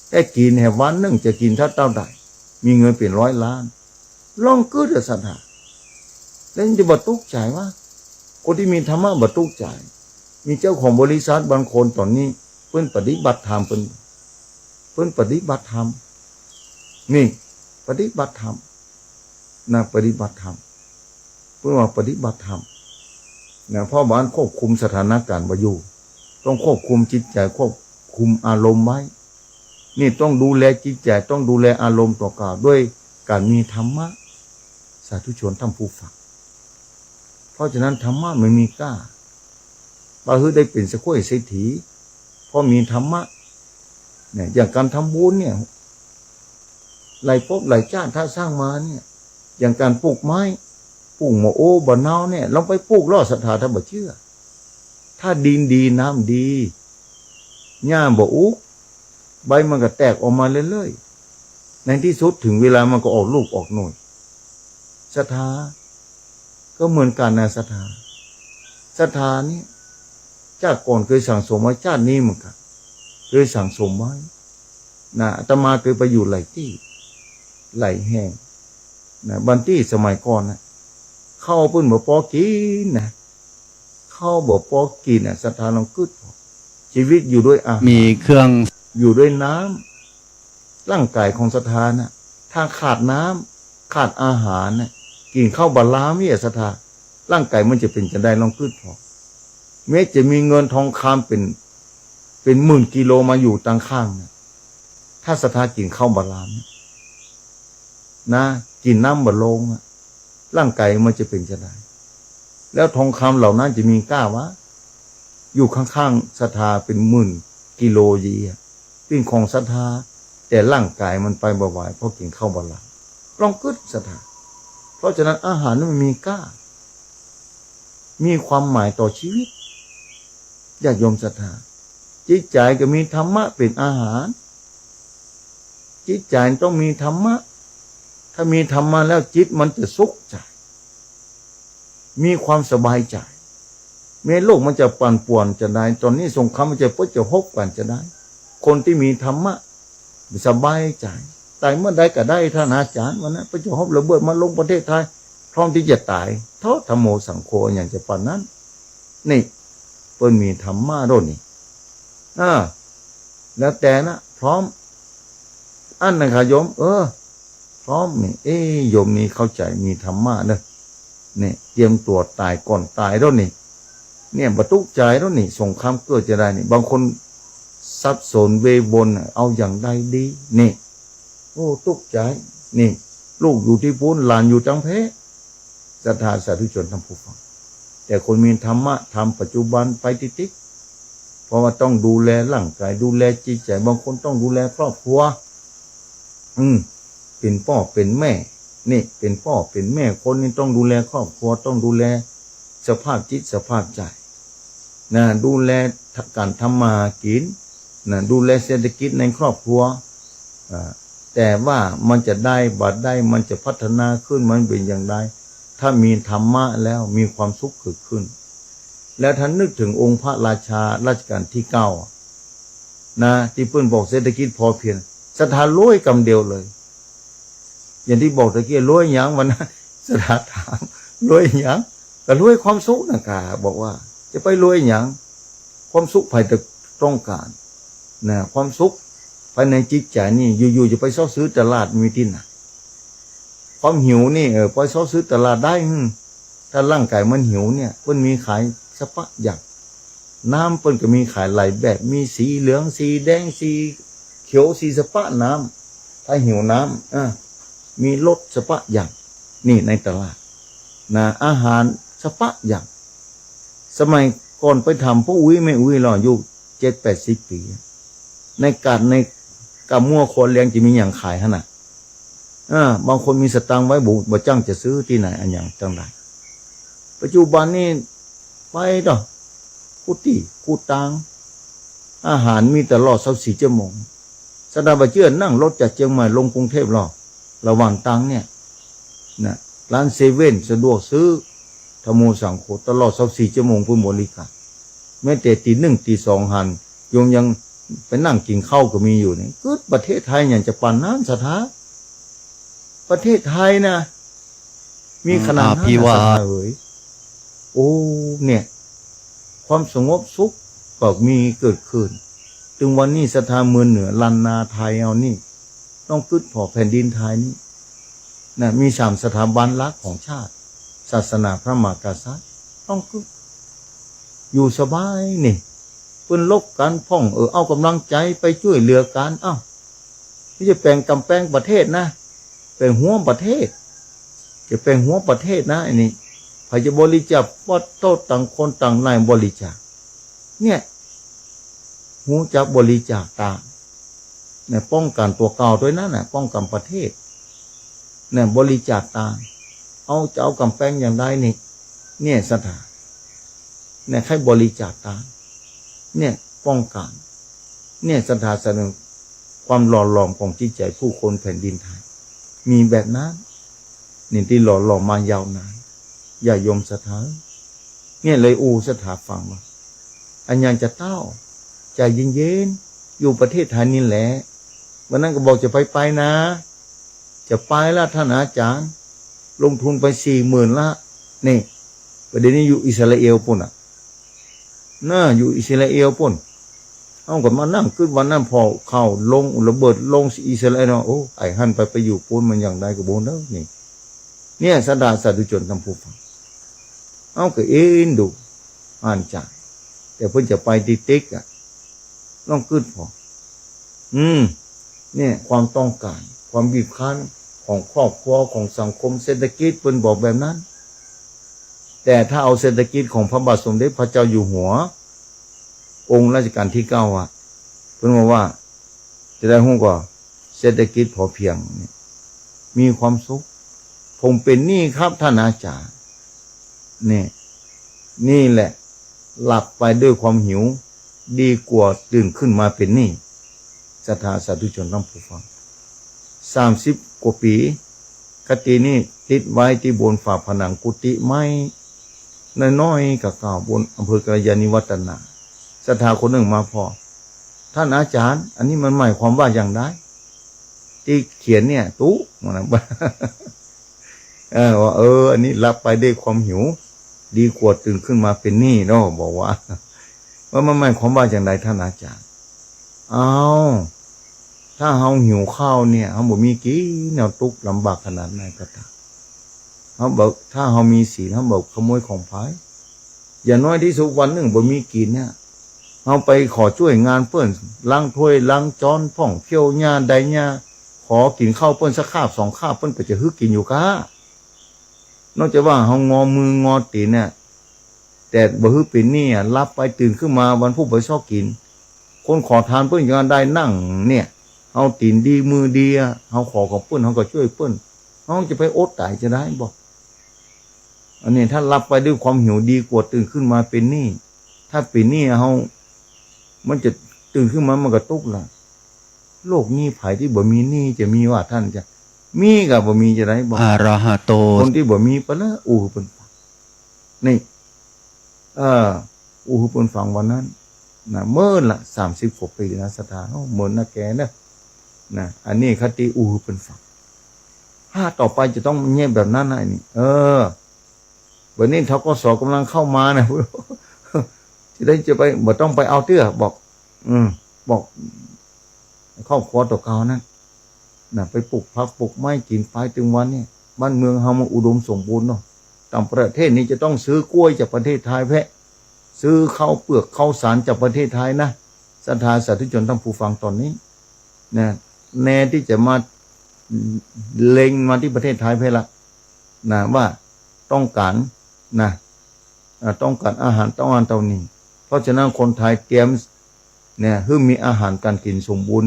แต่กินแห่วันหนึ่งจะกินเท่าใดมีเงินเป็น100 ล้านลองเกิดศรัทธาแล้วจะบรรทุกใจว่าคนที่มีธรรมะบรรทุกใจมีเจ้าของบริษัทบางคนตอนนี้เพิ่นปฏิบัติธรรมเพิ่นปฏิบัติธรรมนี่ปฏิบัติธรรมนะปฏิบัติธรรมเพิ่นว่าปฏิบัติธรรมนะพ่อบ้านควบคุมสถานการณ์บ่อยู่ต้องควบคุมจิตใจควบคุมอารมณ์ไว้นี่ต้องดูแลจิตใจต้องดูแลอารมณ์ตัวกาด้วยการมีธรรมะสาธุชนท่านผู้ฟังเพราะฉะนั้นธรรมะไม่มีกล้าบาฮือได้เป็นสกุลเศรษฐีเพราะมีธรรมะเนี่ยอย่างการทำบุญเนี่ยหลายภพหลายชาติถ้าสร้างมาเนี่ยอย่างการปลูกไม้ปลูกหมอโอ้บ่อนาวเนี่ยลองไปปลูกล่อศรัทธาถ้าบ่เชื่อถ้าดินดีน้ำดีหญ้าบ่อุกใบมันก็แตกออกมาเรื่อยๆในที่สุดถึงเวลามันก็ออกลูกออกหน่วยศรัทธาก็เหมือนกันนะศรัทธานี่ชาติก่อนเคยสั่งสมไว้ชาตินี้เหมือนกันเคยสั่งสมไว้นะอาตมาเคยไปอยู่หลายที่หลายแห่งนะบางที่สมัยก่อนนะเข้าเพิ่นบ่พอกินนะเข้าบ่พอกินศรัทธาลองกึดชีวิตอยู่ด้วยอาหาร มีเครื่อง อยู่ด้วยน้ำร่างกายของศรัทธานะถ้าขาดน้ำขาดอาหารนะกินข้าวบาลาไม่ศรัทธาร่างกายมันจะเป็นจะได้ลองกึดพอแม้จะมีเงินทองคำเป็นหมื่นกิโลมาอยู่ต่างข้างนะถ้าศรัทธากินข้าวบาลามนะกินน้ำบะลงร่างกายมันจะเป็นจะได้แล้วทองคำเหล่านั้นจะมีกล้าวะอยู่ข้างๆศรัทธาเป็นหมื่นกิโลยีเป็นของศรัทธาแต่ร่างกายมันไปบ่ไหวเพราะกินข้าวบาลามลองกึดศรัทธาเพราะฉะนั้นอาหารนั้นมันมีกล้ามีความหมายต่อชีวิตญาติโยมศรัทธาจิตใจก็มีธรรมะเป็นอาหารจิตใจต้องมีธรรมะถ้ามีธรรมะแล้วจิตมันจะสุขใจมีความสบายใจแม้โลกมันจะปั่นป่วนจะได้ตอนนี้สงครามมันจะพบจะฮบกันจะได้คนที่มีธรรมะสบายใจตายเมื่อใดก็ได้ท่านอาจารย์วันนั้นพระเจ้าฮบระเบิดมาลงประเทศไทยพร้อมที่จะตายเท่าธรรมโมสังโฆอย่างจะปานนั้นนี่เปิ้นมีธรรมะด้วยนี่แล้วแต่นะพร้อมอันนะครับโยมพร้อมนี่โยมนี่เข้าใจมีธรรมะเนอะนี่เตรียมตัวตายก่อนตายด้วยนี่ เนี่ยบรรทุกใจแล้วนี่สงครามเกิดจะได้นี่บางคนสับสนเวบนเอาอย่างใดดีนี่โอ้ตุกใจนี่ลูกอยู่ที่ปุ้นหลานอยู่จังเพศรัทธาสาธุชนทั้งผู้ฟังแต่คนมีธรรมะทำปัจจุบันไปติ๊กเพราะว่าต้องดูแลร่างกายดูแลจิตใจบางคนต้องดูแลครอบครัวเป็นพ่อเป็นแม่นี่เป็นพ่อเป็นแม่คนนี่ต้องดูแลครอบครัวต้องดูแลสภาพจิตสภาพใจนะดูแลการทำมาหากินนะดูแลเศรษฐกิจในครอบครัวแต่ว่ามันจะได้บัดได้มันจะพัฒนาขึ้นมันเป็นอย่างไรถ้ามีธรรมะแล้วมีความสุขเกิดขึ้นแล้วท่านนึกถึงองค์พระราชารัชกาลที่9นะที่เพิ่นบอกเศรษฐกิจพอเพียงศรัทธารวยกำเดียวเลยอย่างที่บอกตะกี้รวยหยังวันนั้นศรัทธาถามรวยหยังก็รวยความสุขนะกาบอกว่าจะไปรวยหยังความสุขภายในต้องการนะความสุขภายในจิตใจนี่อยู่ๆจะไปเช่าซื้อตลาดมีที่ไหนความหิวนี่ไปเช่าซื้อตลาดได้ถ้าร่างกายมันหิวเนี่ยเพิ่นมีขายสปะอย่างน้ำเพิ่นก็มีขายหลายแบบมีสีเหลืองสีแดงสีเขียวสีสปะน้ำถ้าหิวน้ำมีรสสปะอย่างนี่ในตลาดนะอาหารสปะอย่างสมัยก่อนไปทำพวกอุ้ยไม่อุ้ยหรออยู่70-80 ปีในกามั่วคนเลี้ยงจะมีอย่างขายขนาดบางคนมีสตังค์ไว้บ่จ้างจะซื้อที่ไหนอันอย่างจังไรปัจจุบันนี่ไปต่อกุฏิกุตังอาหารมีตลอด24 ชั่วโมงสดาบะเจื้อนั่งรถจากเชียงใหม่ลงกรุงเทพหรอระหว่างตังเนี่ยนะร้านเซเว่นสะดวกซื้อธรรมโมสังโฆตลอด24 ชั่วโมงเพื่อบริการแม้แต่ตี 1 ตี 2หันโยมยังไปนั่งกินข้าวก็มีอยู่นี่ก็ประเทศไทยอย่างจะปั่นน้ำสถาประเทศไทยนะมีขนาดนั้นสถาโอ้เนี่ยความสงบสุขก็มีเกิดขึ้นถึงวันนี้สถาเมืองเหนือลันนาไทยเอานี่ต้องกึดพอแผ่นดินไทยนี่นะมี3 สถาบันหลักของชาติศาสนาพระมหากษัตริย์ต้องกึดอยู่สบายนี่เพิ่นลบกันพ่องเอากำลังใจไปช่วยเหลือกันไม่ใช่แปลงกำแพงประเทศนะเป็นหัวประเทศจะเป็นหัวประเทศนะอันนี้พระจะบริจาควัดโตต่างคนต่างนายบริจาคเนี่ยหูจะบริจาคต่างเนี่ยป้องกันตัวเก่าด้วยนะเนี่ยป้องกันประเทศเนี่ยบริจาคต่างจะเอากำแพงอย่างไรนี่เนี่ยสถานเนี่ยให้บริจาคต่างเนี่ยป้องกันเนี่ยสถานแสดงความหล่อหลอมของจิตใจผู้คนแผ่นดินไทยมีแบบนั้นนี่ที่หล่อหลอมมายาวนานอย่ายมสถานเนี่ยเลยสถาฟังว่าอันยังจะเต้าใจเย็นๆอยู่ประเทศไทยนี่แหละวันนั้นก็บอกจะไปนะจะไปละท่านอาจารย์ลงทุนไป40,000ละนี่ประเดี๋ยวนี้อยู่อิสราเอลปุ่นอยู่อิสราเอลปุ่นเอาก็มานั่งขึ้นวันนั้นพอเข้าลงระเบิดลงอิสราเอลไอ้หันไปอยู่ปุ่นมันอย่างไรก็บ่เด้อนี่เนี่ยสดาสาธุชนทั้งผู้ฟังก็ดูอ่านใจแต่เพิ่นจะไปติ๊กต้องขึ้นพอเนี่ยความต้องการความบีบคั้นของครอบครัวของสังคมเศรษฐกิจเพิ่นบอกแบบนั้นแต่ถ้าเอาเศรษฐกิจของพระบาทสมเด็จพระเจ้าอยู่หัวองค์รัชกาลที่9เพิ่นบอกว่าจะได้ฮู้ว่าเศรษฐกิจพอเพียงมีความสุขผมเป็นหนี้ครับท่านอาจารย์นี่แหละหลับไปด้วยความหิวดีกว่าตื่นขึ้นมาเป็นหนี้ศรัทธาสาธุชนทั้งผู้ฟัง30 กว่าปีคตินี้ติดไว้ที่บนฝาผนังกุฏิไม้น้อยๆกับเก่าบนอำเภอกัลยาณิวัฒนาศรัทธาคนหนึ่งมาพอท่านอาจารย์อันนี้มันหมายความว่าอย่างไรที่เขียนเนี่ยตุ๊มันว่าอันนี้รับไปด้วยความหิวดีกว่าตื่นขึ้นมาเป็นหนี้เนาะบอกว่ามันหมายความว่าอย่างไรท่านอาจารย์ถ้าเฮาหิวข้าวเนี่ยเฮาบ่มีกินแนวทุกข์ลำบากขนาดไหนก็ตามเฮาบอกถ้าเฮามีศีลเฮาบอกขโมยของไผ อย่างน้อยที่สุดวันหนึ่งบ่มีกินเนี่ยเอาไปขอช่วยงานเปิ้นล้างถ้วยล้างจานพ่องเที่ยวหญ้าใดหญ้าขอกินข้าวเปิ้นสักคาบสองคาบเปิ้นก็จะฮึกกินอยู่ก้านอกจากว่าเฮางอมืองอตีนเนี่ยแต่บ่ฮึเป็นนี่รับไปตื่นขึ้นมาวันผู้บ่ชอบกินคนขอทานเปิ้นยังได้นั่งเนี่ยเฮาตีนดีมือดีเฮาขอกับเปิ้นเฮาก็ช่วยเปิ้นเฮาจะไปอดตายจะได้บ่อันนี้ถ้ารับไปด้วยความหิวดีกว่าตื่นขึ้นมาเป็นหนี้ถ้าเป็นหนี้เฮามันจะตื่นขึ้นมามันก็ตุกล่ะโลกนี้ไผที่บ่มีหนี้จะมีว่าท่านจะมีก็บ่มีจะได้บ่อะระหะโตคนที่บ่มีปะละอู้เพิ่นฟังนี่อู้เพิ่นฟังวันนั้นนะเมื่อละ30กว่าปีนะสถานเหมือนนะแกนะอันนี้คติอู้เพิ่นฟังถ้าต่อไปจะต้องเงียบแบบนั้นนะนี่วันนี้ทกส.กำลังเข้ามานะจะไปบ่ต้องไปเอาเตื้อบอกบอกครอบครัวตัวเก่านั้นน่ะไปปลูกผักปลูกไม้กินไปถึงวันนี้บ้านเมืองเฮามันอุดมสมบูรณ์เนาะต่างประเทศนี้จะต้องซื้อกล้วยจากประเทศไทยซื้อข้าวเปลือกข้าวสารจากประเทศไทยนะศรัทธาสาธุชนท่านผู้ฟังตอนนี้นะแน่ที่จะมาเล็งมาที่ประเทศไทยเพื่อละนะว่าต้องการนะต้องการอาหารต้องการเท่านี้เพราะฉะนั้นคนไทยเตรียมเนี่ยเพื่อมีอาหารการกินสมบูรณ์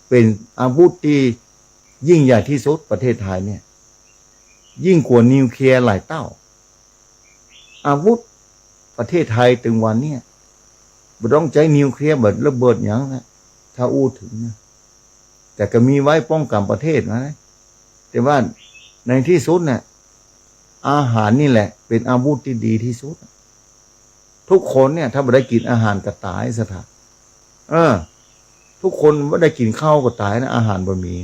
เป็นอาวุธที่ยิ่งใหญ่ที่สุดประเทศไทยเนี่ยยิ่งกว่านิวเคลียร์หลายเต้าอาวุธประเทศไทยถึงวันนี้ไม่ต้องใช้นิวเคลียร์แบบระเบิดอย่างนะถ้าอู้ถึงนะแต่ก็มีไว้ป้องกันประเทศนะแต่ว่าในที่สุดเนี่ยอาหารนี่แหละเป็นอาวุธที่ดีที่สุดทุกคนเนี่ยถ้าไม่ได้กินอาหารก็ตายสถานทุกคนไม่ได้กินข้าวก็ตายนะอาหารบะหมี่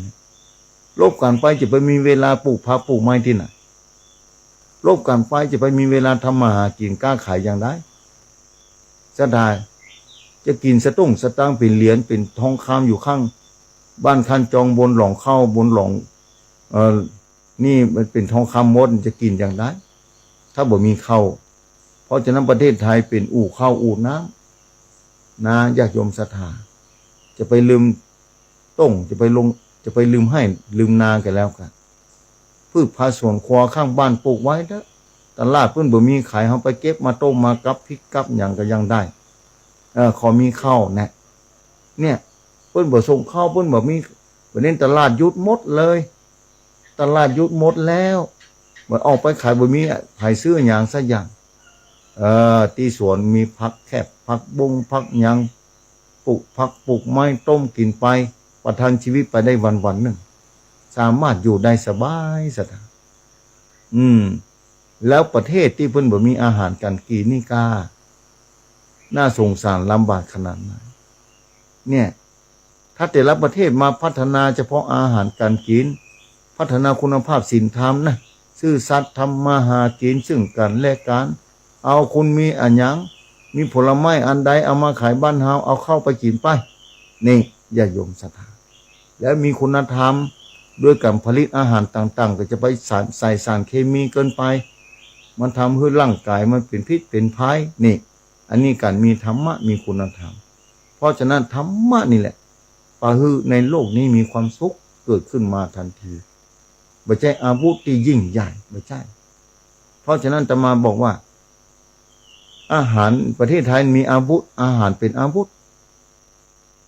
โลกการไปจะไปมีเวลาปลูกผักปลูกไม้ที่ไหนโลกการไปจะไปมีเวลาทำมาหากินกล้าขายอย่างไรสถานจะกินสตุ้งสตังเป็นเหรียญเป็นทองคำอยู่ข้างบ้านคันจองบนหล่องเข้าบนหล่องนี่มันเป็นทองคำมดจะกินอย่างไรถ้าบ่มีข้าวเพราะฉะนั้นประเทศไทยเป็นอู่ข้าวอู่น้ำนะญาติโยมศรัทธาจะไปลืมต้งจะไปลืมให้ลืมนากันแล้วกันพืชผักสวนครัวข้างบ้านปลูกไว้เด้อตลาดเพิ่นบ่มีขายเฮาไปเก็บมาต้มมากับพริกกับหยังก็ยังได้ขอมีข้าวนะเนี่ยเพิ่นบ่ส่งข้าวเพิ่นบ่มีวันนี้ตลาดหยุดหมดเลยตลาดหยุดหมดแล้วบ่ออกไปขายบ่มีขายซื้อหยังสักอย่างที่สวนมีผักแคบผักบงผักหยังปลูกผักปลูกไม้ต้มกินไปประทังชีวิตไปได้วันๆหนึ่งสามารถอยู่ได้สบายสถานแล้วประเทศที่เพิ่นบ่มีอาหารการกินนี่กาน่าสงสารลำบากขนาดไหนเนี่ยถ้าแต่ละประเทศมาพัฒนาเฉพาะอาหารการกินพัฒนาคุณภาพศีลธรรมนะซื่อสัตย์ทำมาหากินซึ่งกันและกันเอาคุณมีอันยังมีผลไม้อันใดเอามาขายบ้านเฮาเอาเข้าไปกินไปนี่อย่าโยมศรัทธาแล้วมีคุณธรรมด้วยการผลิตอาหารต่างๆก็จะไปใส่สารเคมีเกินไปมันทำให้ร่างกายมันเป็นพิษเป็นภัยนี่อันนี้การมีธรรมะมีคุณธรรมเพราะฉะนั้นธรรมะนี่แหละปะฮือในโลกนี้มีความสุขเกิดขึ้นมาทันทีไม่ใช่อาวุธที่ยิ่งใหญ่ไม่ใช่เพราะฉะนั้นอาตมาบอกว่าอาหารประเทศไทยมีอาวุธอาหารเป็นอาวุธ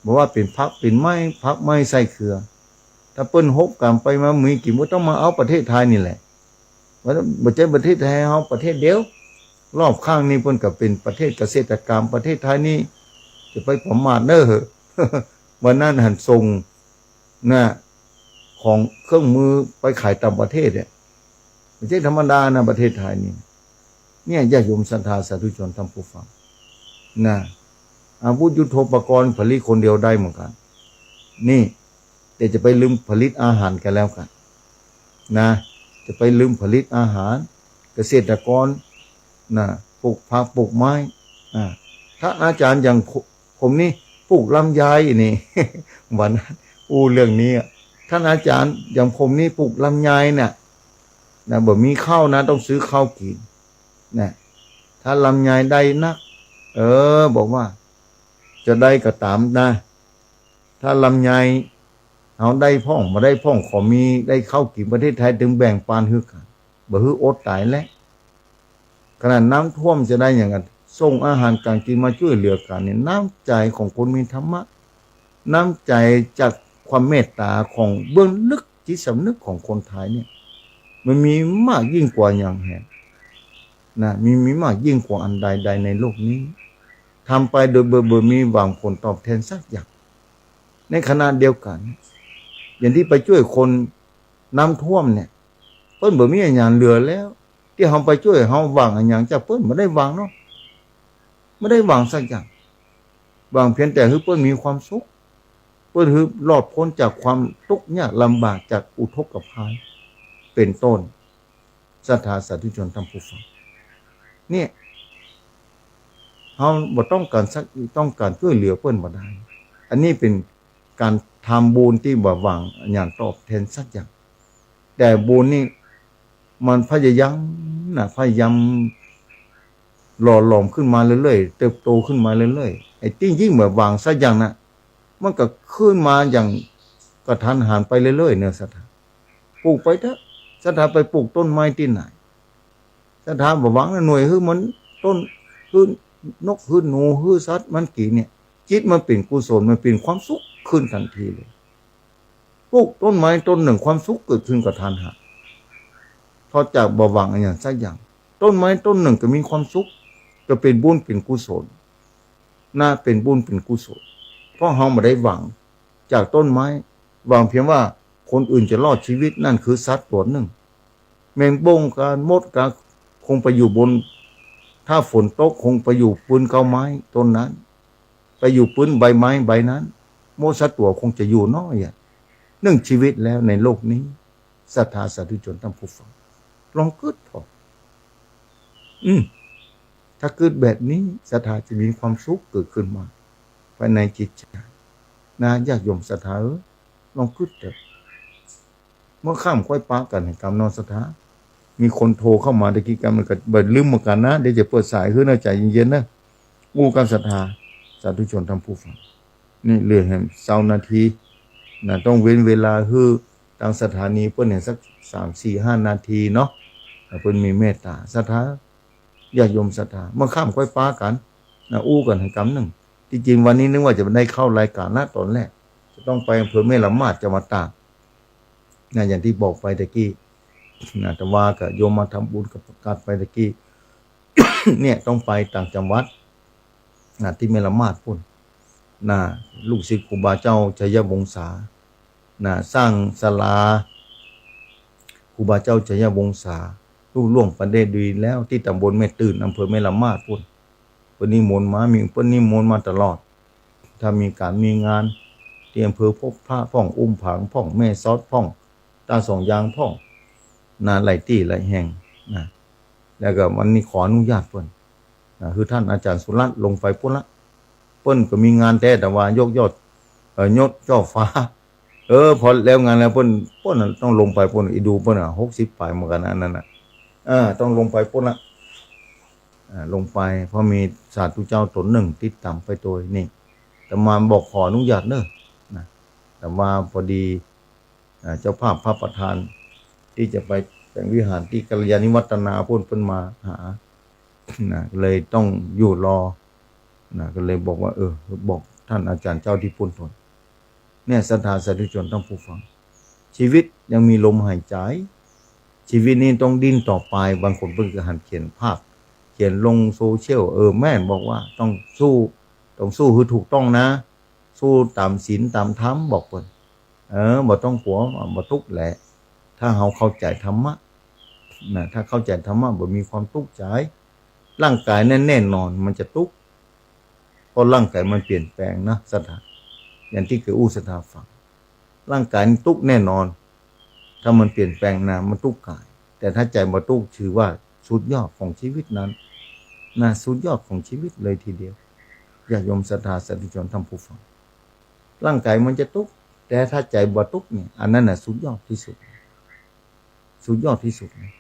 บอกว่าเป็นพักเป็นไม้พักไม้ใส่เครือถ้าเปิ้นฮบกันไปมามีกี่มื้อต้องมาเอาประเทศไทยนี่แหละว่าบ่ใช่ประเทศไทยเฮาประเทศเดียวรอบข้างนี้เพิ่นก็เป็นประเทศเกษตรกรรมประเทศไทยนี่จะไปประมาทเด้อ วันนั้นหันส่งนะของเครื่องมือไปขายต่างประเทศเนี่ยไม่ใช่ธรรมดานะประเทศไทยนี่เนี่ยญาติโยมศรัทธาสาธุชนท่านผู้ฟังนะอาวุธยุทโธปกรณ์ผลิตคนเดียวได้เหมือนกันนี่แต่จะไปลืมผลิตอาหารกันแล้วกันนะจะไปลืมผลิตอาหารเกษตรกรนะปลูกผักปลูกไม้ถ้าอาจารย์อย่างผมนี่ปลูกลำไยนี่ วันเรื่องนี้ท่านอาจารย์อย่างผมนี่ปลูกลำไยเนี่ยนะบ่มีข้าวนะต้องซื้อข้าวกินนะถ้ ถ้าลำไยได้นักบอกว่าจะได้ก็ตามนะถ้าลำไยเอาได้พ่องมาได้พ่องขอมีได้เข้ากี่ประเทศไทยถึงแบ่งปานฮึกบ่ฮึอดตายแล้วขนาดน้ำท่วมจะได้อย่างนั้นส่งอาหารการกินมาช่วยเหลือกันเนี่ยน้ำใจของคนมีธรรมะน้ำใจจากความเมตตาของเบื้องลึกจิตสำนึกของคนไทยเนี่ยมันมีมากยิ่งกว่าอย่างแห่งนะมีมากยิ่งกว่าอันใดในโลกนี้ทำไปโดยเบอร์มีหวังผลตอบแทนสักอย่างในขณะเดียวกันอย่างที่ไปช่วยคนน้ำท่วมเนี่ยเปิ้นบ่มีอย่างเหลือแล้วที่เฮาไปช่วยเฮาหวังอย่างจากเปิ้นบ่ได้หวังเนาะไม่ได้หวังสักอย่างหวังเพียงแต่ให้เปิ้นมีความสุขเปิ้นให้รอดพ้นจากความทุกข์ยากลำบากจากอุทกภัยเป็นต้นศรัทธาสาธุชนท่านผู้ฟังเนี่ยเฮาบ่ต้องการสักต้องการช่วยเหลือเปิ้นบ่ได้อันนี้เป็นการทำบุญที่บ่หวังอย่างตอบแทนสักอย่างแต่บุญนี่มันพยายามหล่อหลอมขึ้นมาเรื่อยๆเติบโตขึ้นมาเรื่อยๆไอ้ที่ยิ่งแบบวางสักอย่างน่ะมันก็ขึ้นมาอย่างกระทันหันไปเรื่อยๆเนี่ยศรัทธาปลูกไปเถอะศรัทธาไปปลูกต้นไม้ที่ไหนศรัทธาบ่หวังหน่วยคือมันต้นคือนกคือหนูคือสัตว์มันกี่เนี่ยจิตมันเป็นกุศลมันเป็นความสุขขึ้นทันทีเลยปลูกต้นไม้ต้นหนึ่งความสุขเกิดขึ้นกระทันหันพอจากบ่หวังอย่างสักอย่างต้นไม้ต้นหนึ่งก็มีความสุขก็เป็นบุญเป็นกุศลน่าเป็นบุญเป็นกุศลเพราะเฮาไม่ได้หวังจากต้นไม้หวังเพียงว่าคนอื่นจะรอดชีวิตนั่นคือสัตว์ตัวหนึ่งแมงบงการมดกาคงไปอยู่บนถ้าฝนตกคงไปอยู่ปืนเกาไม้ต้นนั้นไปอยู่ปืนใบไม้ใบนั้นโมสัตว์ตัวคงจะอยู่น้อยหนึ่งชีวิตแล้วในโลกนี้ศรัทธาสาธุชนท่านผู้ฟังลองคิดพอถ้าเกิดแบบนี้ศรัทธาจะมีความสุขเกิดขึ้นมาภายในจิตใจนะญาติโยมศรัทธาลองคิดเถอะเมื่อข้ามค่อยปากันให้กำนอนศรัทธามีคนโทรเข้ามาตะกี้กันมันก็เบิดลืมเหมือนกันนะเดี๋ยวจะเปิดสายขึ้นนะใจเย็นๆนะกู้กันศรัทธาสาธุชนท่านผู้ฟังนี่เรื่องแห่ง20 นาทีนะต้องเว้นเวลาคือทางสถานีเพิ่นเนี่ยสัก3-4-5 นาทีเนาะเพิ่นมีเมตตาศรัทธาญาติโยมศรัทธาเมื่อข้ามค่อยปากันนะอู้กันให้กำหนึ่งจริงๆวันนี้นึกว่าจะได้เข้ารายการนะตอนแรกจะต้องไปอำเภอแม่ละมาดจังหวัดตากนะอย่างที่บอกไปตะกี้นะแต่ว่าก็โยมมาทำบุญกับประกาศไปตะกี้ เนี่ยต้องไปต่างจังหวัดนะที่แม่ละมาดพุ่นนะลูกศิษย์ครูบาเจ้าชัยวงศานะสร้างศาลาครูบาเจ้าชัยวงศาลูกล่วงประเดชดีแล้วที่ตำบลแม่ตื่นอำเภอแม่ละมาดพุ่นเพิ่นนิมนต์มามีเพิ่นนิมนต์มาตลอดถ้ามีการมีงานที่อำเภอพบพระพ่องอุ้มผางพ่องแม่ซอดพ่องตาสองยางพ่องนาหลายที่หลายแห่งนะแล้วก็วันนี้ขออนุญาตเพิ่นนะคือท่านอาจารย์สุรัตน์ลงไปพุ่นละเพิ่นก็มีงานแต่ว่ายกยอดยศเจ้าฟ้าพอแล้วงานแล้วเพิ่นต้องลงไปเพิ่นอีดูเพิ่น60 ปลายเหมือนกันอันนั้นน่ะต้องลงไปพุ่นละลงไปเพราะมีสาธุเจ้าตนหนึ่งติดตามไปตัวนี่แต่มาบอกขออนุญาตเนอะนะแต่ว่าพอดีเจ้าภาพพระประธานที่จะไปแต่งวิหารที่กัลยาณิวัฒนาเพิ่นมาหานะเลยต้องอยู่รอนะก็เลยบอกว่าบอกท่านอาจารย์เจ้าที่พุ่นทนเนี่ยศรัทธาสาธุชนต้องผู้ฟังชีวิตยังมีลมหายใจชีวิตนี้ต้องดิ้นต่อไปบางคนเพิ่งจะหันเขียนภาพเขียนลงโซเชียลแม่นบอกว่าต้องสู้คือถูกต้องนะสู้ตามศีลตามธรรมบอกเพิ่นบ่ต้องกลัวบ่ทุกข์แหละถ้าเฮาเข้าใจธรรมะนะถ้าเข้าใจธรรมะบ่มีความทุกข์ใจร่างกายแน่นอนมันจะทุกข์เพราะร่างกายมันเปลี่ยนแปลงนะศรัทธาอย่างที่เคยศรัทธาฟังร่างกายนี่ทุกข์แน่นอนถ้ามันเปลี่ยนแปลงนะมันทุกข์กายแต่ถ้าใจบ่ทุกข์ถือว่าสุดยอดของชีวิตนั้นนะสุดยอดของชีวิตเลยทีเดียวญาติโยมศรัทธาสาธุชนท่านผู้ฟังร่างกายมันจะทุกข์แต่ถ้าใจบ่ทุกข์เนี่ยอันนั้นน่ะสุดยอดที่สุดสุดยอดที่สุดนะ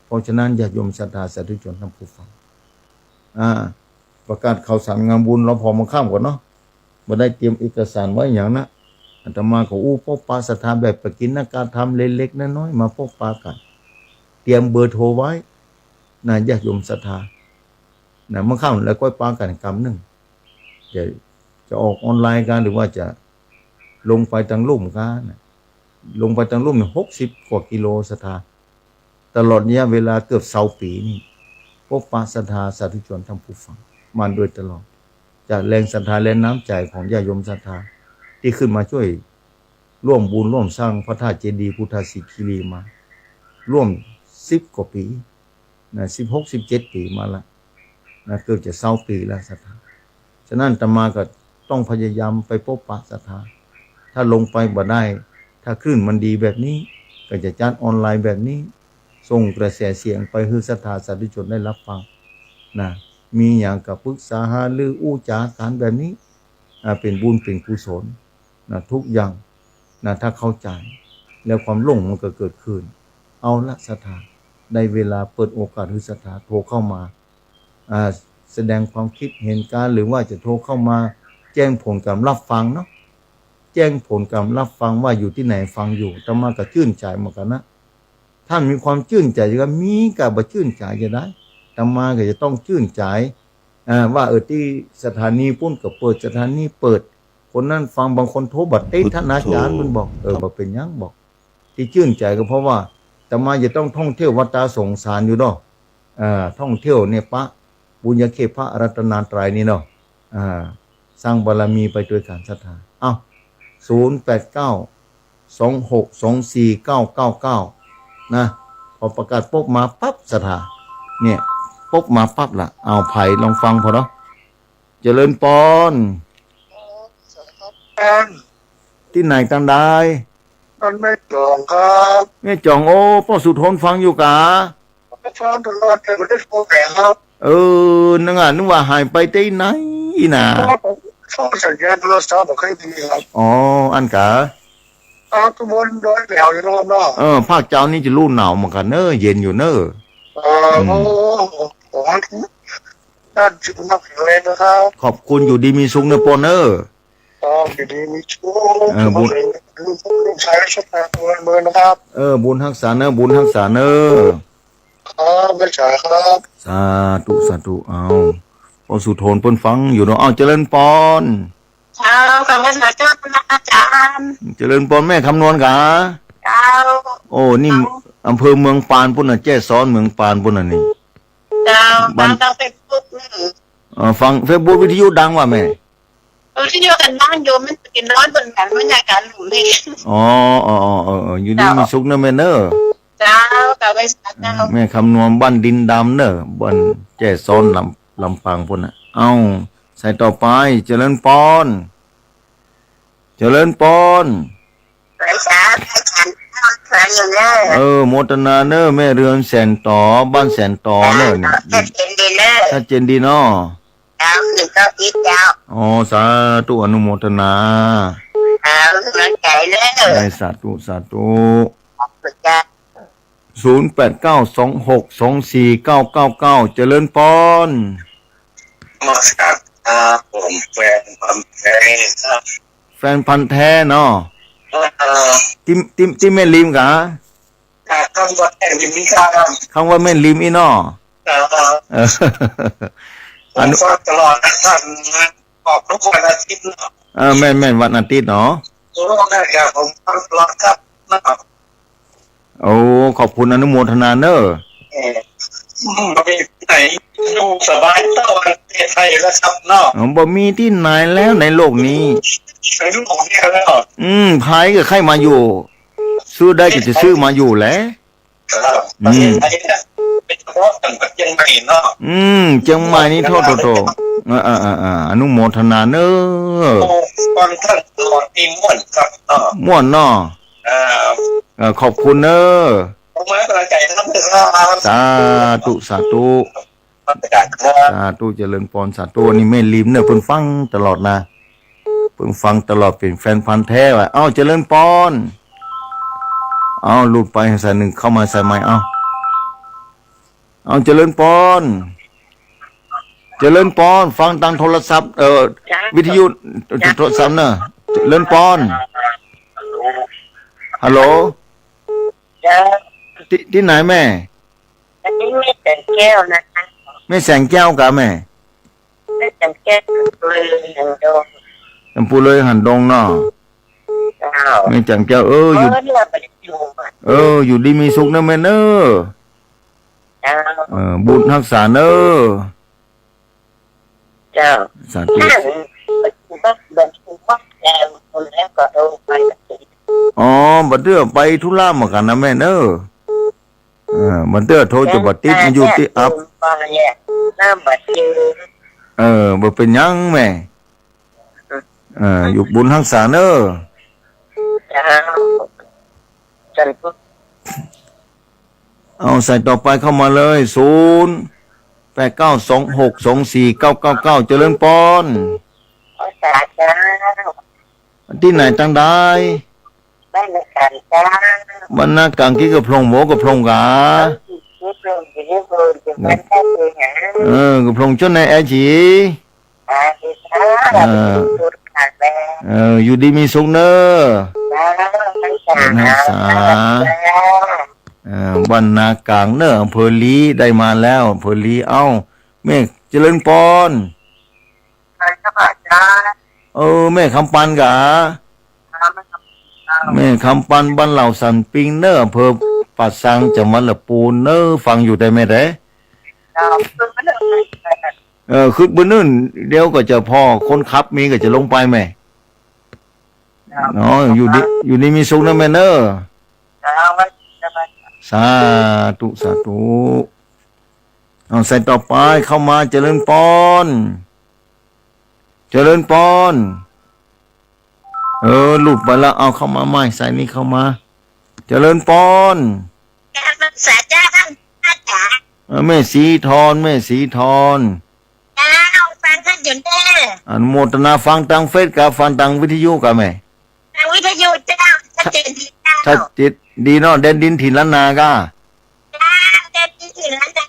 เพราะฉะนั้นญาติโยมศรัทธาสาธุชนท่านผู้ฟัง ประกาศข่าวสารงานบุญเราพอมาข้ามก่อนเนาะมาได้เตรียมเอกสารไว้อย่างนะอาตมาก็พบปะสถานแบบประกินนักการทำเล็กๆน้อยๆมาพบปะกันเตรียมเบอร์โทรไว้นะญาติโยมศรัทธานะมาข้ามแล้วก็ปากันกรรมหนึ่งจะออกออนไลน์กันหรือว่าจะลงไปทางลุ่มกันลงไปทางลุ่ม60 กว่ากิโลศรัทธาตลอดระยะเวลาเกือบ20 ปีนี่พบปะศรัทธาสาธุชนทั้งผู้ฟังมาโดยตลอดจากแรงศรัทธาและน้ำใจของญาติโยมศรัทธาที่ขึ้นมาช่วยร่วมบุญร่วมสร้างพระธาตุเจดีย์พุทธศิคีรีมาร่วม10 กว่าปีนะ16-17 ปีมาแล้วนะเกือบจะ20 ปีแล้วศรัทธาฉะนั้นอาตมาก็ต้องพยายามไปพบปะศรัทธาถ้าลงไปบ่ได้ถ้าคลื่นมันดีแบบนี้ก็จะจัดออนไลน์แบบนี้ส่งกระแสเสียงไปให้ศรัทธาสาธุชนได้รับฟังนะมีอย่างกับปรึกษาหารืออู้จากันแบบนี้เป็นบุญเป็นกุศลนะทุกอย่างนะถ้าเข้าใจแล้วความหลงมันก็เกิดขึ้นเอาละศรัทธาได้เวลาเปิดโอกาสให้ศรัทธาโทรเข้ามาแสดงความคิดเห็นการหรือว่าจะโทรเข้ามาแจ้งผลการรับฟังเนาะแจ้งผลการรับฟังว่าอยู่ที่ไหนฟังอยู่อาตมาก็ชื่นใจเหมือนกันนะท่านมีความชื่นใจก็มีกับบ่ชื่นใจจะได้อาตมาก็จะต้องชื่นใจว่าที่สถานีพุ่นก็เปิดสถานีเปิดคนนั้นฟังบางคนโทรบัดท่านอาจารย์มันบอกบ่เป็นหยังบอกที่ชื่นใจก็เพราะว่าอาตมาจะต้องท่องเที่ยววัดตาสงสารอยู่เนาะท่องเที่ยวเนี่ยพระบุญญาเขตพระรัตนตรัยนี่เนาะสร้างบารมีไปด้วยการศรัทธา089262499นะพอประกาศปุ๊บมาปั๊บศรัทธาเนี่ยปุ๊บมาปั๊บล่ะเอาไผ่ลองฟังพอเนาะเจริญปอนที่ไหนกันได้มันไม่จองครับไม่จองโอ้พ่อสุทนฟังอยู่กะฟังตลอดแต่ไม่ได้โทรแข่ครับนึกว่าหายไปที่ไหนน่ะช่องสัญญาณโทรศัพท์ไม่เคยมีครับอันกะทุกคนร้อยแถวอยู่รอบนอกภาคเจ้านี่จะรู้หนาวเหมือนกันเนอะเย็นอยู่เนอะโอ้ท่านจุนักแข็งแรงนะครับขอบคุณอยู่ดีมีสุขนะปอนเนอร์อยู่ดีมีสุขบุญลูกชายชดนาตัวเมืองนะครับบุญทักษาเนอะบุญทักษาเนอะครับไม่ใช่ครับสาธุเอาพอสุทนเปิ้นฟังอยู่เนาะเจริญปอนเจ้ากับแม่สาเจ้าอาจารย์เจริญปอนแม่คำนวณกะเจ้านี่อำเภอเมืองปานพุ่นน่ะแจ้ซ้อนเมืองปานพุ่นน่ะนี่เจ้าฟังทางเฟซบุ๊กฟังเฟซบุ๊กวิทยุดังว่ะแม่วิทยุกันดังอยู่มันกินร้อนบนกันบรรยากาศหรูเลยอยู่ดีมีสุขนะแม่เนอะเจ้ากับแม่สาเจ้าแม่คำนวณบ้านดินดำเนอะบ้านแจ้ซ้อนลำปางพุ่นน่ะใส่ต่อไปเจริญปอนไปสาโมทนาเนอะแม่เรือนแสนต่อบ้านแสนต่อเนอะนี่ถ้าเจนดีเนาะสาธุอนุโมทนาได้สาธุ0892624999เจริญปอนมาจากผมแฟนพันธุ์แท้ครับแฟนพันธุ์แท้เนาะที่แม่ลิมกะคำว่าแม่ลิมนี่ครับคำว่าแม่ลิมอีเนาะผมฟังตลอดท่านออกทุกวันอาทิตย์เนาะแม่วันอาทิตย์เนาะผมฟังตลอดครับขอบคุณอนุโมทนาเนอะมีไหนอยู่สบายเท่าประเทศไทยแล้วครับเนาะบ่มีที่ไหนแล้วในโลกนี้ในโลกนี้แล้วไผก็ใครมาอยู่ซื้อได้ก็จะซื้อมาอยู่แหละประเทศไทยเนี่ยเป็นเฉพาะจังหวัดเชียงใหม่เนาะเชียงใหม่นี่โทษอนุโมทนาเนอะฟังท่านตลอดปีม่วนครับม่วนเนาะขอบคุณเนอะสาธุสาธุเจริญพรสาธุนี่แม่ลิมเนอะเพิ่นฟังตลอดนะเพิ่นฟังตลอดเป็นแฟนพันธุ์แท้ว่ะเจริญพรหลุดไปใส่หนึ่งเข้ามาใส่ใหม่เจริญพร เจริญปอนฟังทางโทรศัพท์วิทยุโทรศัพท์เนอะเจริญปอนฮัลโหล จ้า ที่ไหนแม่ อันนี้ไม่แต่งแก้วนะคะ แม่แสงแก้วกะแม่ ไม่แต่งแก้วเลยหนึ่งดวง ลำพูเลยหันดงเนาะ เจ้า แม่แสงแก้วอยู่ เนี่ยไปอยู่อ่ะ อยู่ดีมีสุขนะแม่เนอะ เจ้า บุญรักษาเนอะ เจ้า สาธุ นั่งบันทึกว่าแล้วคนแล้วก็โดนไปแบบนี้ อ๋อบัดเตื้อไปธุระมากันนะแม่เนอะบัดเตื้อโทรจะบัดติดมันอยู่ที่อัพ ไปเนี่ยน้ำบัดเจอ บ่เป็นหยังแม่อยู่บุญรักษาเนอะ เจ้าจันทร์ เอาใส่ต่อไปเข้ามาเลย0892624999เจริญปอน ภาษาเจ้า ที่ไหนตั้งได้ บ้านในการเจ้า บรรณากังกี้กับพลงหมกับพลงกา ที่โปร่งที่โปร่งจะมันแค่เลยนะ กับพลงจนในแอจี ที่เจ้าพูดขาดแล้ว อยู่ดีมีสุขเนอะ รักษา บรรณากังเนอะอำเภอลีได้มาแล้วอำเภอลีเอ้าแม่เจริญปอนแม่คำปันกะแม่คำปันบ้านเหล่าสันปิงเนอะอำเภอปัดสังจังหวัดลำพูนเนอะฟังอยู่ได้ไหมเด้ขึ้นบนนู่นเดี๋ยวก็จะพ่อคนขับมีก็จะลงไปแม่อยู่นี่มีสุขนะแม่เนอะสาธุสาธุเอาใส่ต่อไปเข้ามาเจริญปอนเจริญปอนหลุดไปแล้วเอาเข้ามาใหม่ใส่นี่เข้ามาเจริญปอน การรักษาเจ้าท่านจ๋า แม่สีทอนแม่สีทอน เจ้าฟังท่านอยู่แน่ อนุโมทนาฟังทางเฟซกับฟังทางวิทยุกับแม่ ทางวิทยุเจ้าชัดเจนดีเจ้า ชัดจิตดีเนาะเด่นดินถิ่นล้านนาก็ เจ้าเด็ดที่ถึงแล้วจ้า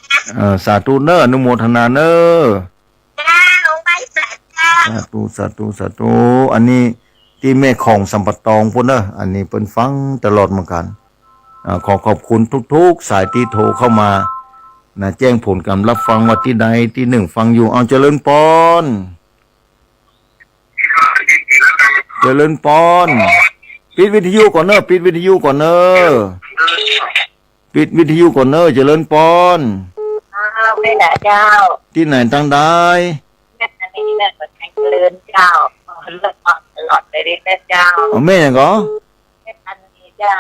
สาธุเนอะอนุโมทนาเนอะ เจ้าไปสาเจ้า สาธุสาธุสาธุอันนี้ที่แม่ของสัมปตองพุ่นเนอะอันนี้เปิ้นฟังตลอดเหมือนกันขอบคุณทุกๆสายที่โทรเข้ามานะแจ้งผลการรับฟังว่าที่ใดที่หนึ่งฟังอยู่เอาเจริญปอนเจริญปอนปิดวิทยุก่อนเนอะปิดวิทยุก่อนเนอะปิดวิทยุก่อนเนอะเจริญปอน ไม่ได้เจ้า ที่ไหนตั้งได้ แม่อันนี้แม่ก็แข่งเลินเจ้าเลิกตลอดเลยแม่เจ้า แม่ยังก็ แม่อันนี้เจ้า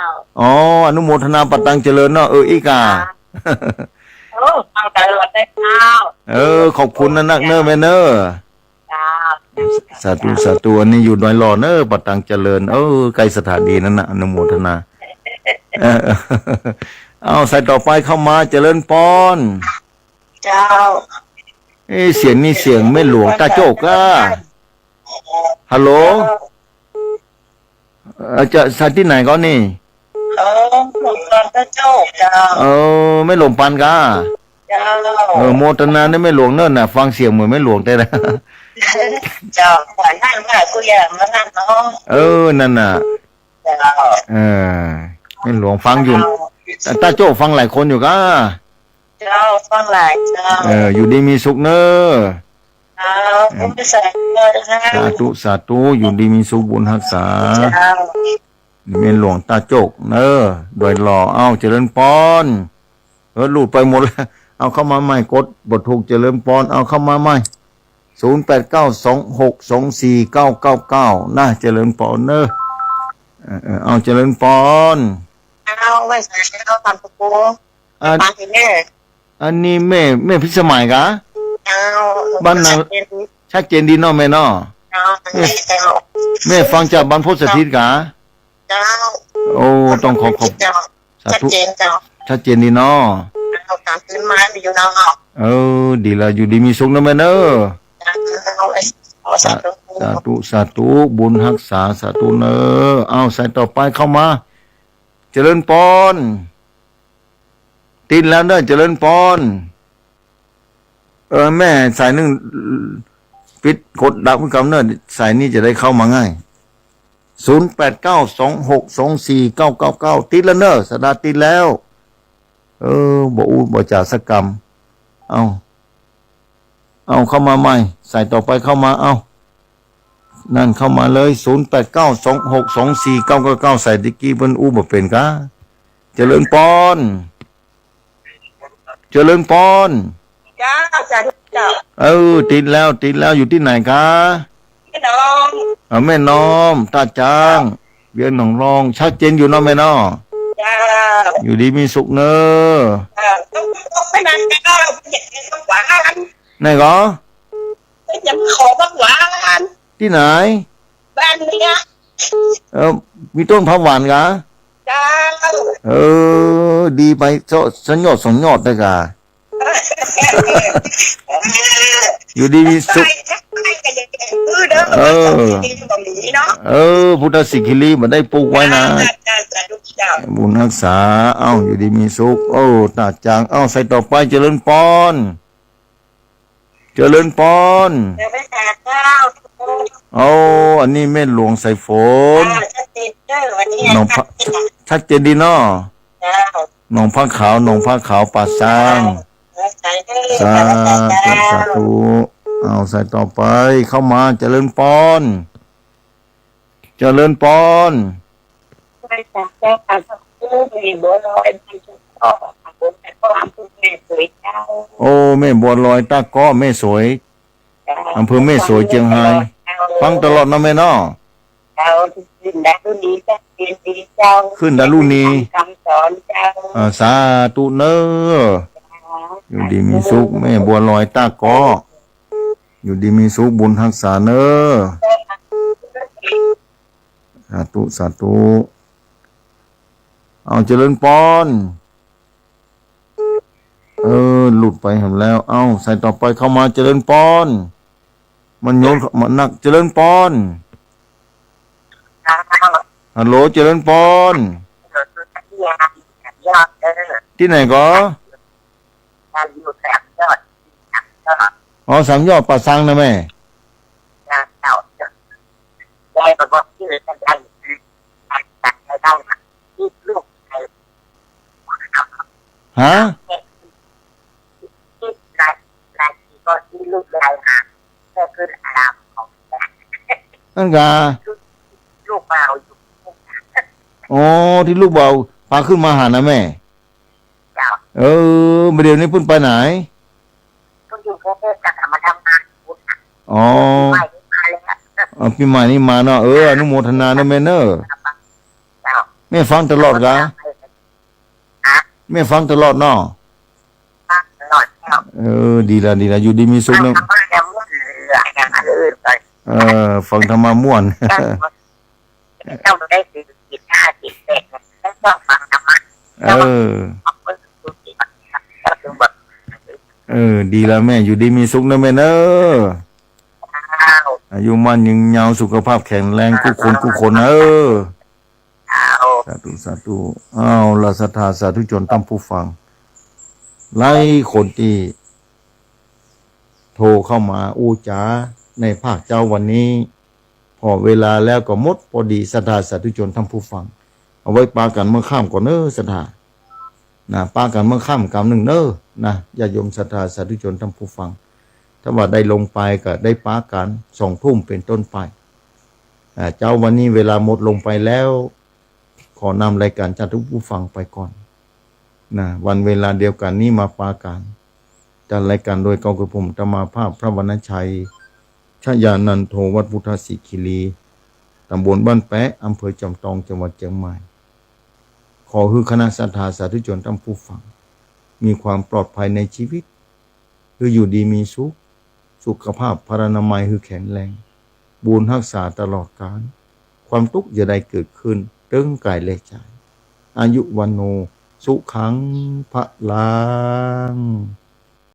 อนุโมทนาปตังเจริญเนาะอีกา โอ้ฟังตลอดได้เจ้า ขอบคุณนะนักเนอะแม่เนอะ เจ้า สาธุสาธุอันนี้อยู่ดอยหล่อเนอะปตังเจริญไกลสถานดีนั่นนะอนุโมทนาเอาใส่ต่อไปเข้ามาเจริญปอน เจ้า เสียงนี่เสียงแม่หลวงตาโจกอะฮัลโหลจะสัตที่ไหนก็นี่ หลวงตาเจ้าเจ้า ไม่หลวงปันกะ เจ้า โมทนาได้ไม่หลวงเนิ่นน่ะฟังเสียงเหมือนไม่หลวงแต่ละ เจ้าขวัญท่านว่ากูอยากมานั่งน้อง นั่นน่ะ เจ้า ไม่หลวงฟังอยู่ตาโจฟังหลายคนอยู่กะ เจ้าฟังหลายเจ้า อยู่ดีมีสุขเนอะ ผมจะใส่เลยนะ สาธุสาธุอยู่ดีมีสุขบุญรักษา เจ้า เมียหลวงตาโจกเนอะโดยหล่อเอาเจริญปอนหลุดไปหมดแล้วเอาเข้ามาใหม่กดบทถูกเจริญปอนเอาเข้ามาใหม่0892624999น่าเจริญปอนเนอะเอาเจริญปอน เอาไว้ใส่เอาทำปูปากแม่ อันนี้แม่พิสมัยกะ เอา บ้านนางชัดเจนดีเนาะแม่เนาะ เอาเจ้า แม่ฟังจากบรรพตสถิตกะ เจ้า โอ้ต้องขอบ เจ้า สา ชัด ธุ เจนเจ้า ชัดเจนดีเนาะ เอาตามขึ้นมาอยู่นอก ดีละอยู่ดีมีสุขนะแม่เนอะ เอาสาธุ สาธุสาธุบุญรักษาสาธุเนอะเอาใส่ต่อไปเข้ามาเจริญปอนติดแล้วเนอะเจริญปอน แม่สายนึงปิดกดดับกำเนิดสายนี้จะได้เข้ามาง่าย0892624999ติดแล้วเนอะสดาติดแล้วบ่จ่าสกรรมเอาเข้ามาใหม่ใส่ต่อไปเข้ามานั่นเข้ามาเลย0892624999ใส่ดิกี้เพิ่นบ่เป็นกะเจริญพรจ้าจ้าจ้าติดแล้วอยู่ที่ไหนคะพี่น้องแม่น้อมตาจางเวียนหนองรองชัดเจนอยู่เนาะแม่น้อจ้าอยู่ดีมีสุขเนอะต้องไม่นานก็อยากกินของหวานไหนก็จะขอของหวานที่ไหนบ้านเนี้ยมีต้นผักหวานกะจ้าดีไปสัญญอดได้กะอยู่ดีมีสุขพุทธสิกิลีมันได้ปลูกไว้นะบุญรักษาอยู่ดีมีสุขตาจางใส่ต่อไปเจริญพรอันนี้แม่หลวงสายฝนน้องชัดเจนดีเนาะน้องผ้าขาวป่าซางสาธุใส่ต่อไปเข้ามาเจริญพรไม่จากแก้การสักครู่มีบัวลอยมีชุดพ่อผมแต่ก็อำเภอแม่สวยเจ้าแม่บัวลอยตาก้อแม่สวยอำเภอแม่สวยเชียงรายฟังตลอดนะแม่เนาะขึ้นดารุณีเจ้าขึ้นดารุณีคำสอนเจ้าสาธุเนออยู่ดีมีสุขแม่บัวลอยตาก้ออยู่ดีมีสุขบุญรักษาเนอสาธุเจริญพรหลุดไปเห็นแล้วใส่ต่อไปเข้ามาเจริญพรมันโยนมันนักเจริญพรฮัลโหลเจริญพรที่ไหนก็สามยอดป่าซังนะแม่ฮะนั่นกะลูกเบาที่ลูกเบาพาขึ้นมาหานะแม่เดี๋ยวนี้เพิ่งไปไหนก็อยู่แค่จะมาทำงานปีใหม่นี้มาเนาะอนุโมทนานะแม่เนอะแม่ฟังตลอดกะแม่ฟังตลอดเนาะดีละอยู่ดีมีสุขเนาะฟังธรรมะม่วนต้องได้สิจิตจิตเด็กต้องฟังธรรมะดีละแม่อยู่ดีมีสุขนะแม่เนอะอายุมันยืนยาวสุขภาพแข็งแรงกู้คนสาธุละศรัทธาสาธุชนตั้มผู้ฟังไล่คนที่โทรเข้ามาจ๋าในภาคเจ้าวันนี้พอเวลาแล้วก็หมดพอดีศรัทธาสาธุชนทั้งผู้ฟังเอาไว้ปากันเมื่อข้ามก่อนศรัทธาปากันเมื่อข้ามกำหนึ่งญาติโยมศรัทธาสาธุชนทั้งผู้ฟังถ้าว่าได้ลงไปก็ได้ปากัน2 ทุ่มเป็นต้นไปเจ้าวันนี้เวลาหมดลงไปแล้วขอนำรายการจัดทุกผู้ฟังไปก่อนวันเวลาเดียวกันนี้มาปากันจัดรายการโดยกองกระผมธรรมาภาพพระวรรณชัยชยานันโทวัดพุทธสิกิรีตำบลบ้านแปะอำเภอจอมทองจังหวัดเชียงใหม่ขอคือคณะศรัทธาสาธุชนทั้งผู้ฟังมีความปลอดภัยในชีวิตคืออยู่ดีมีสุขภาพพรรณนามัยคือแข็งแรงบุญรักษาตลอดกาลความทุกข์อย่าได้เกิดขึ้นเรื่องกายและใจอายุวันโนสุขังพลัง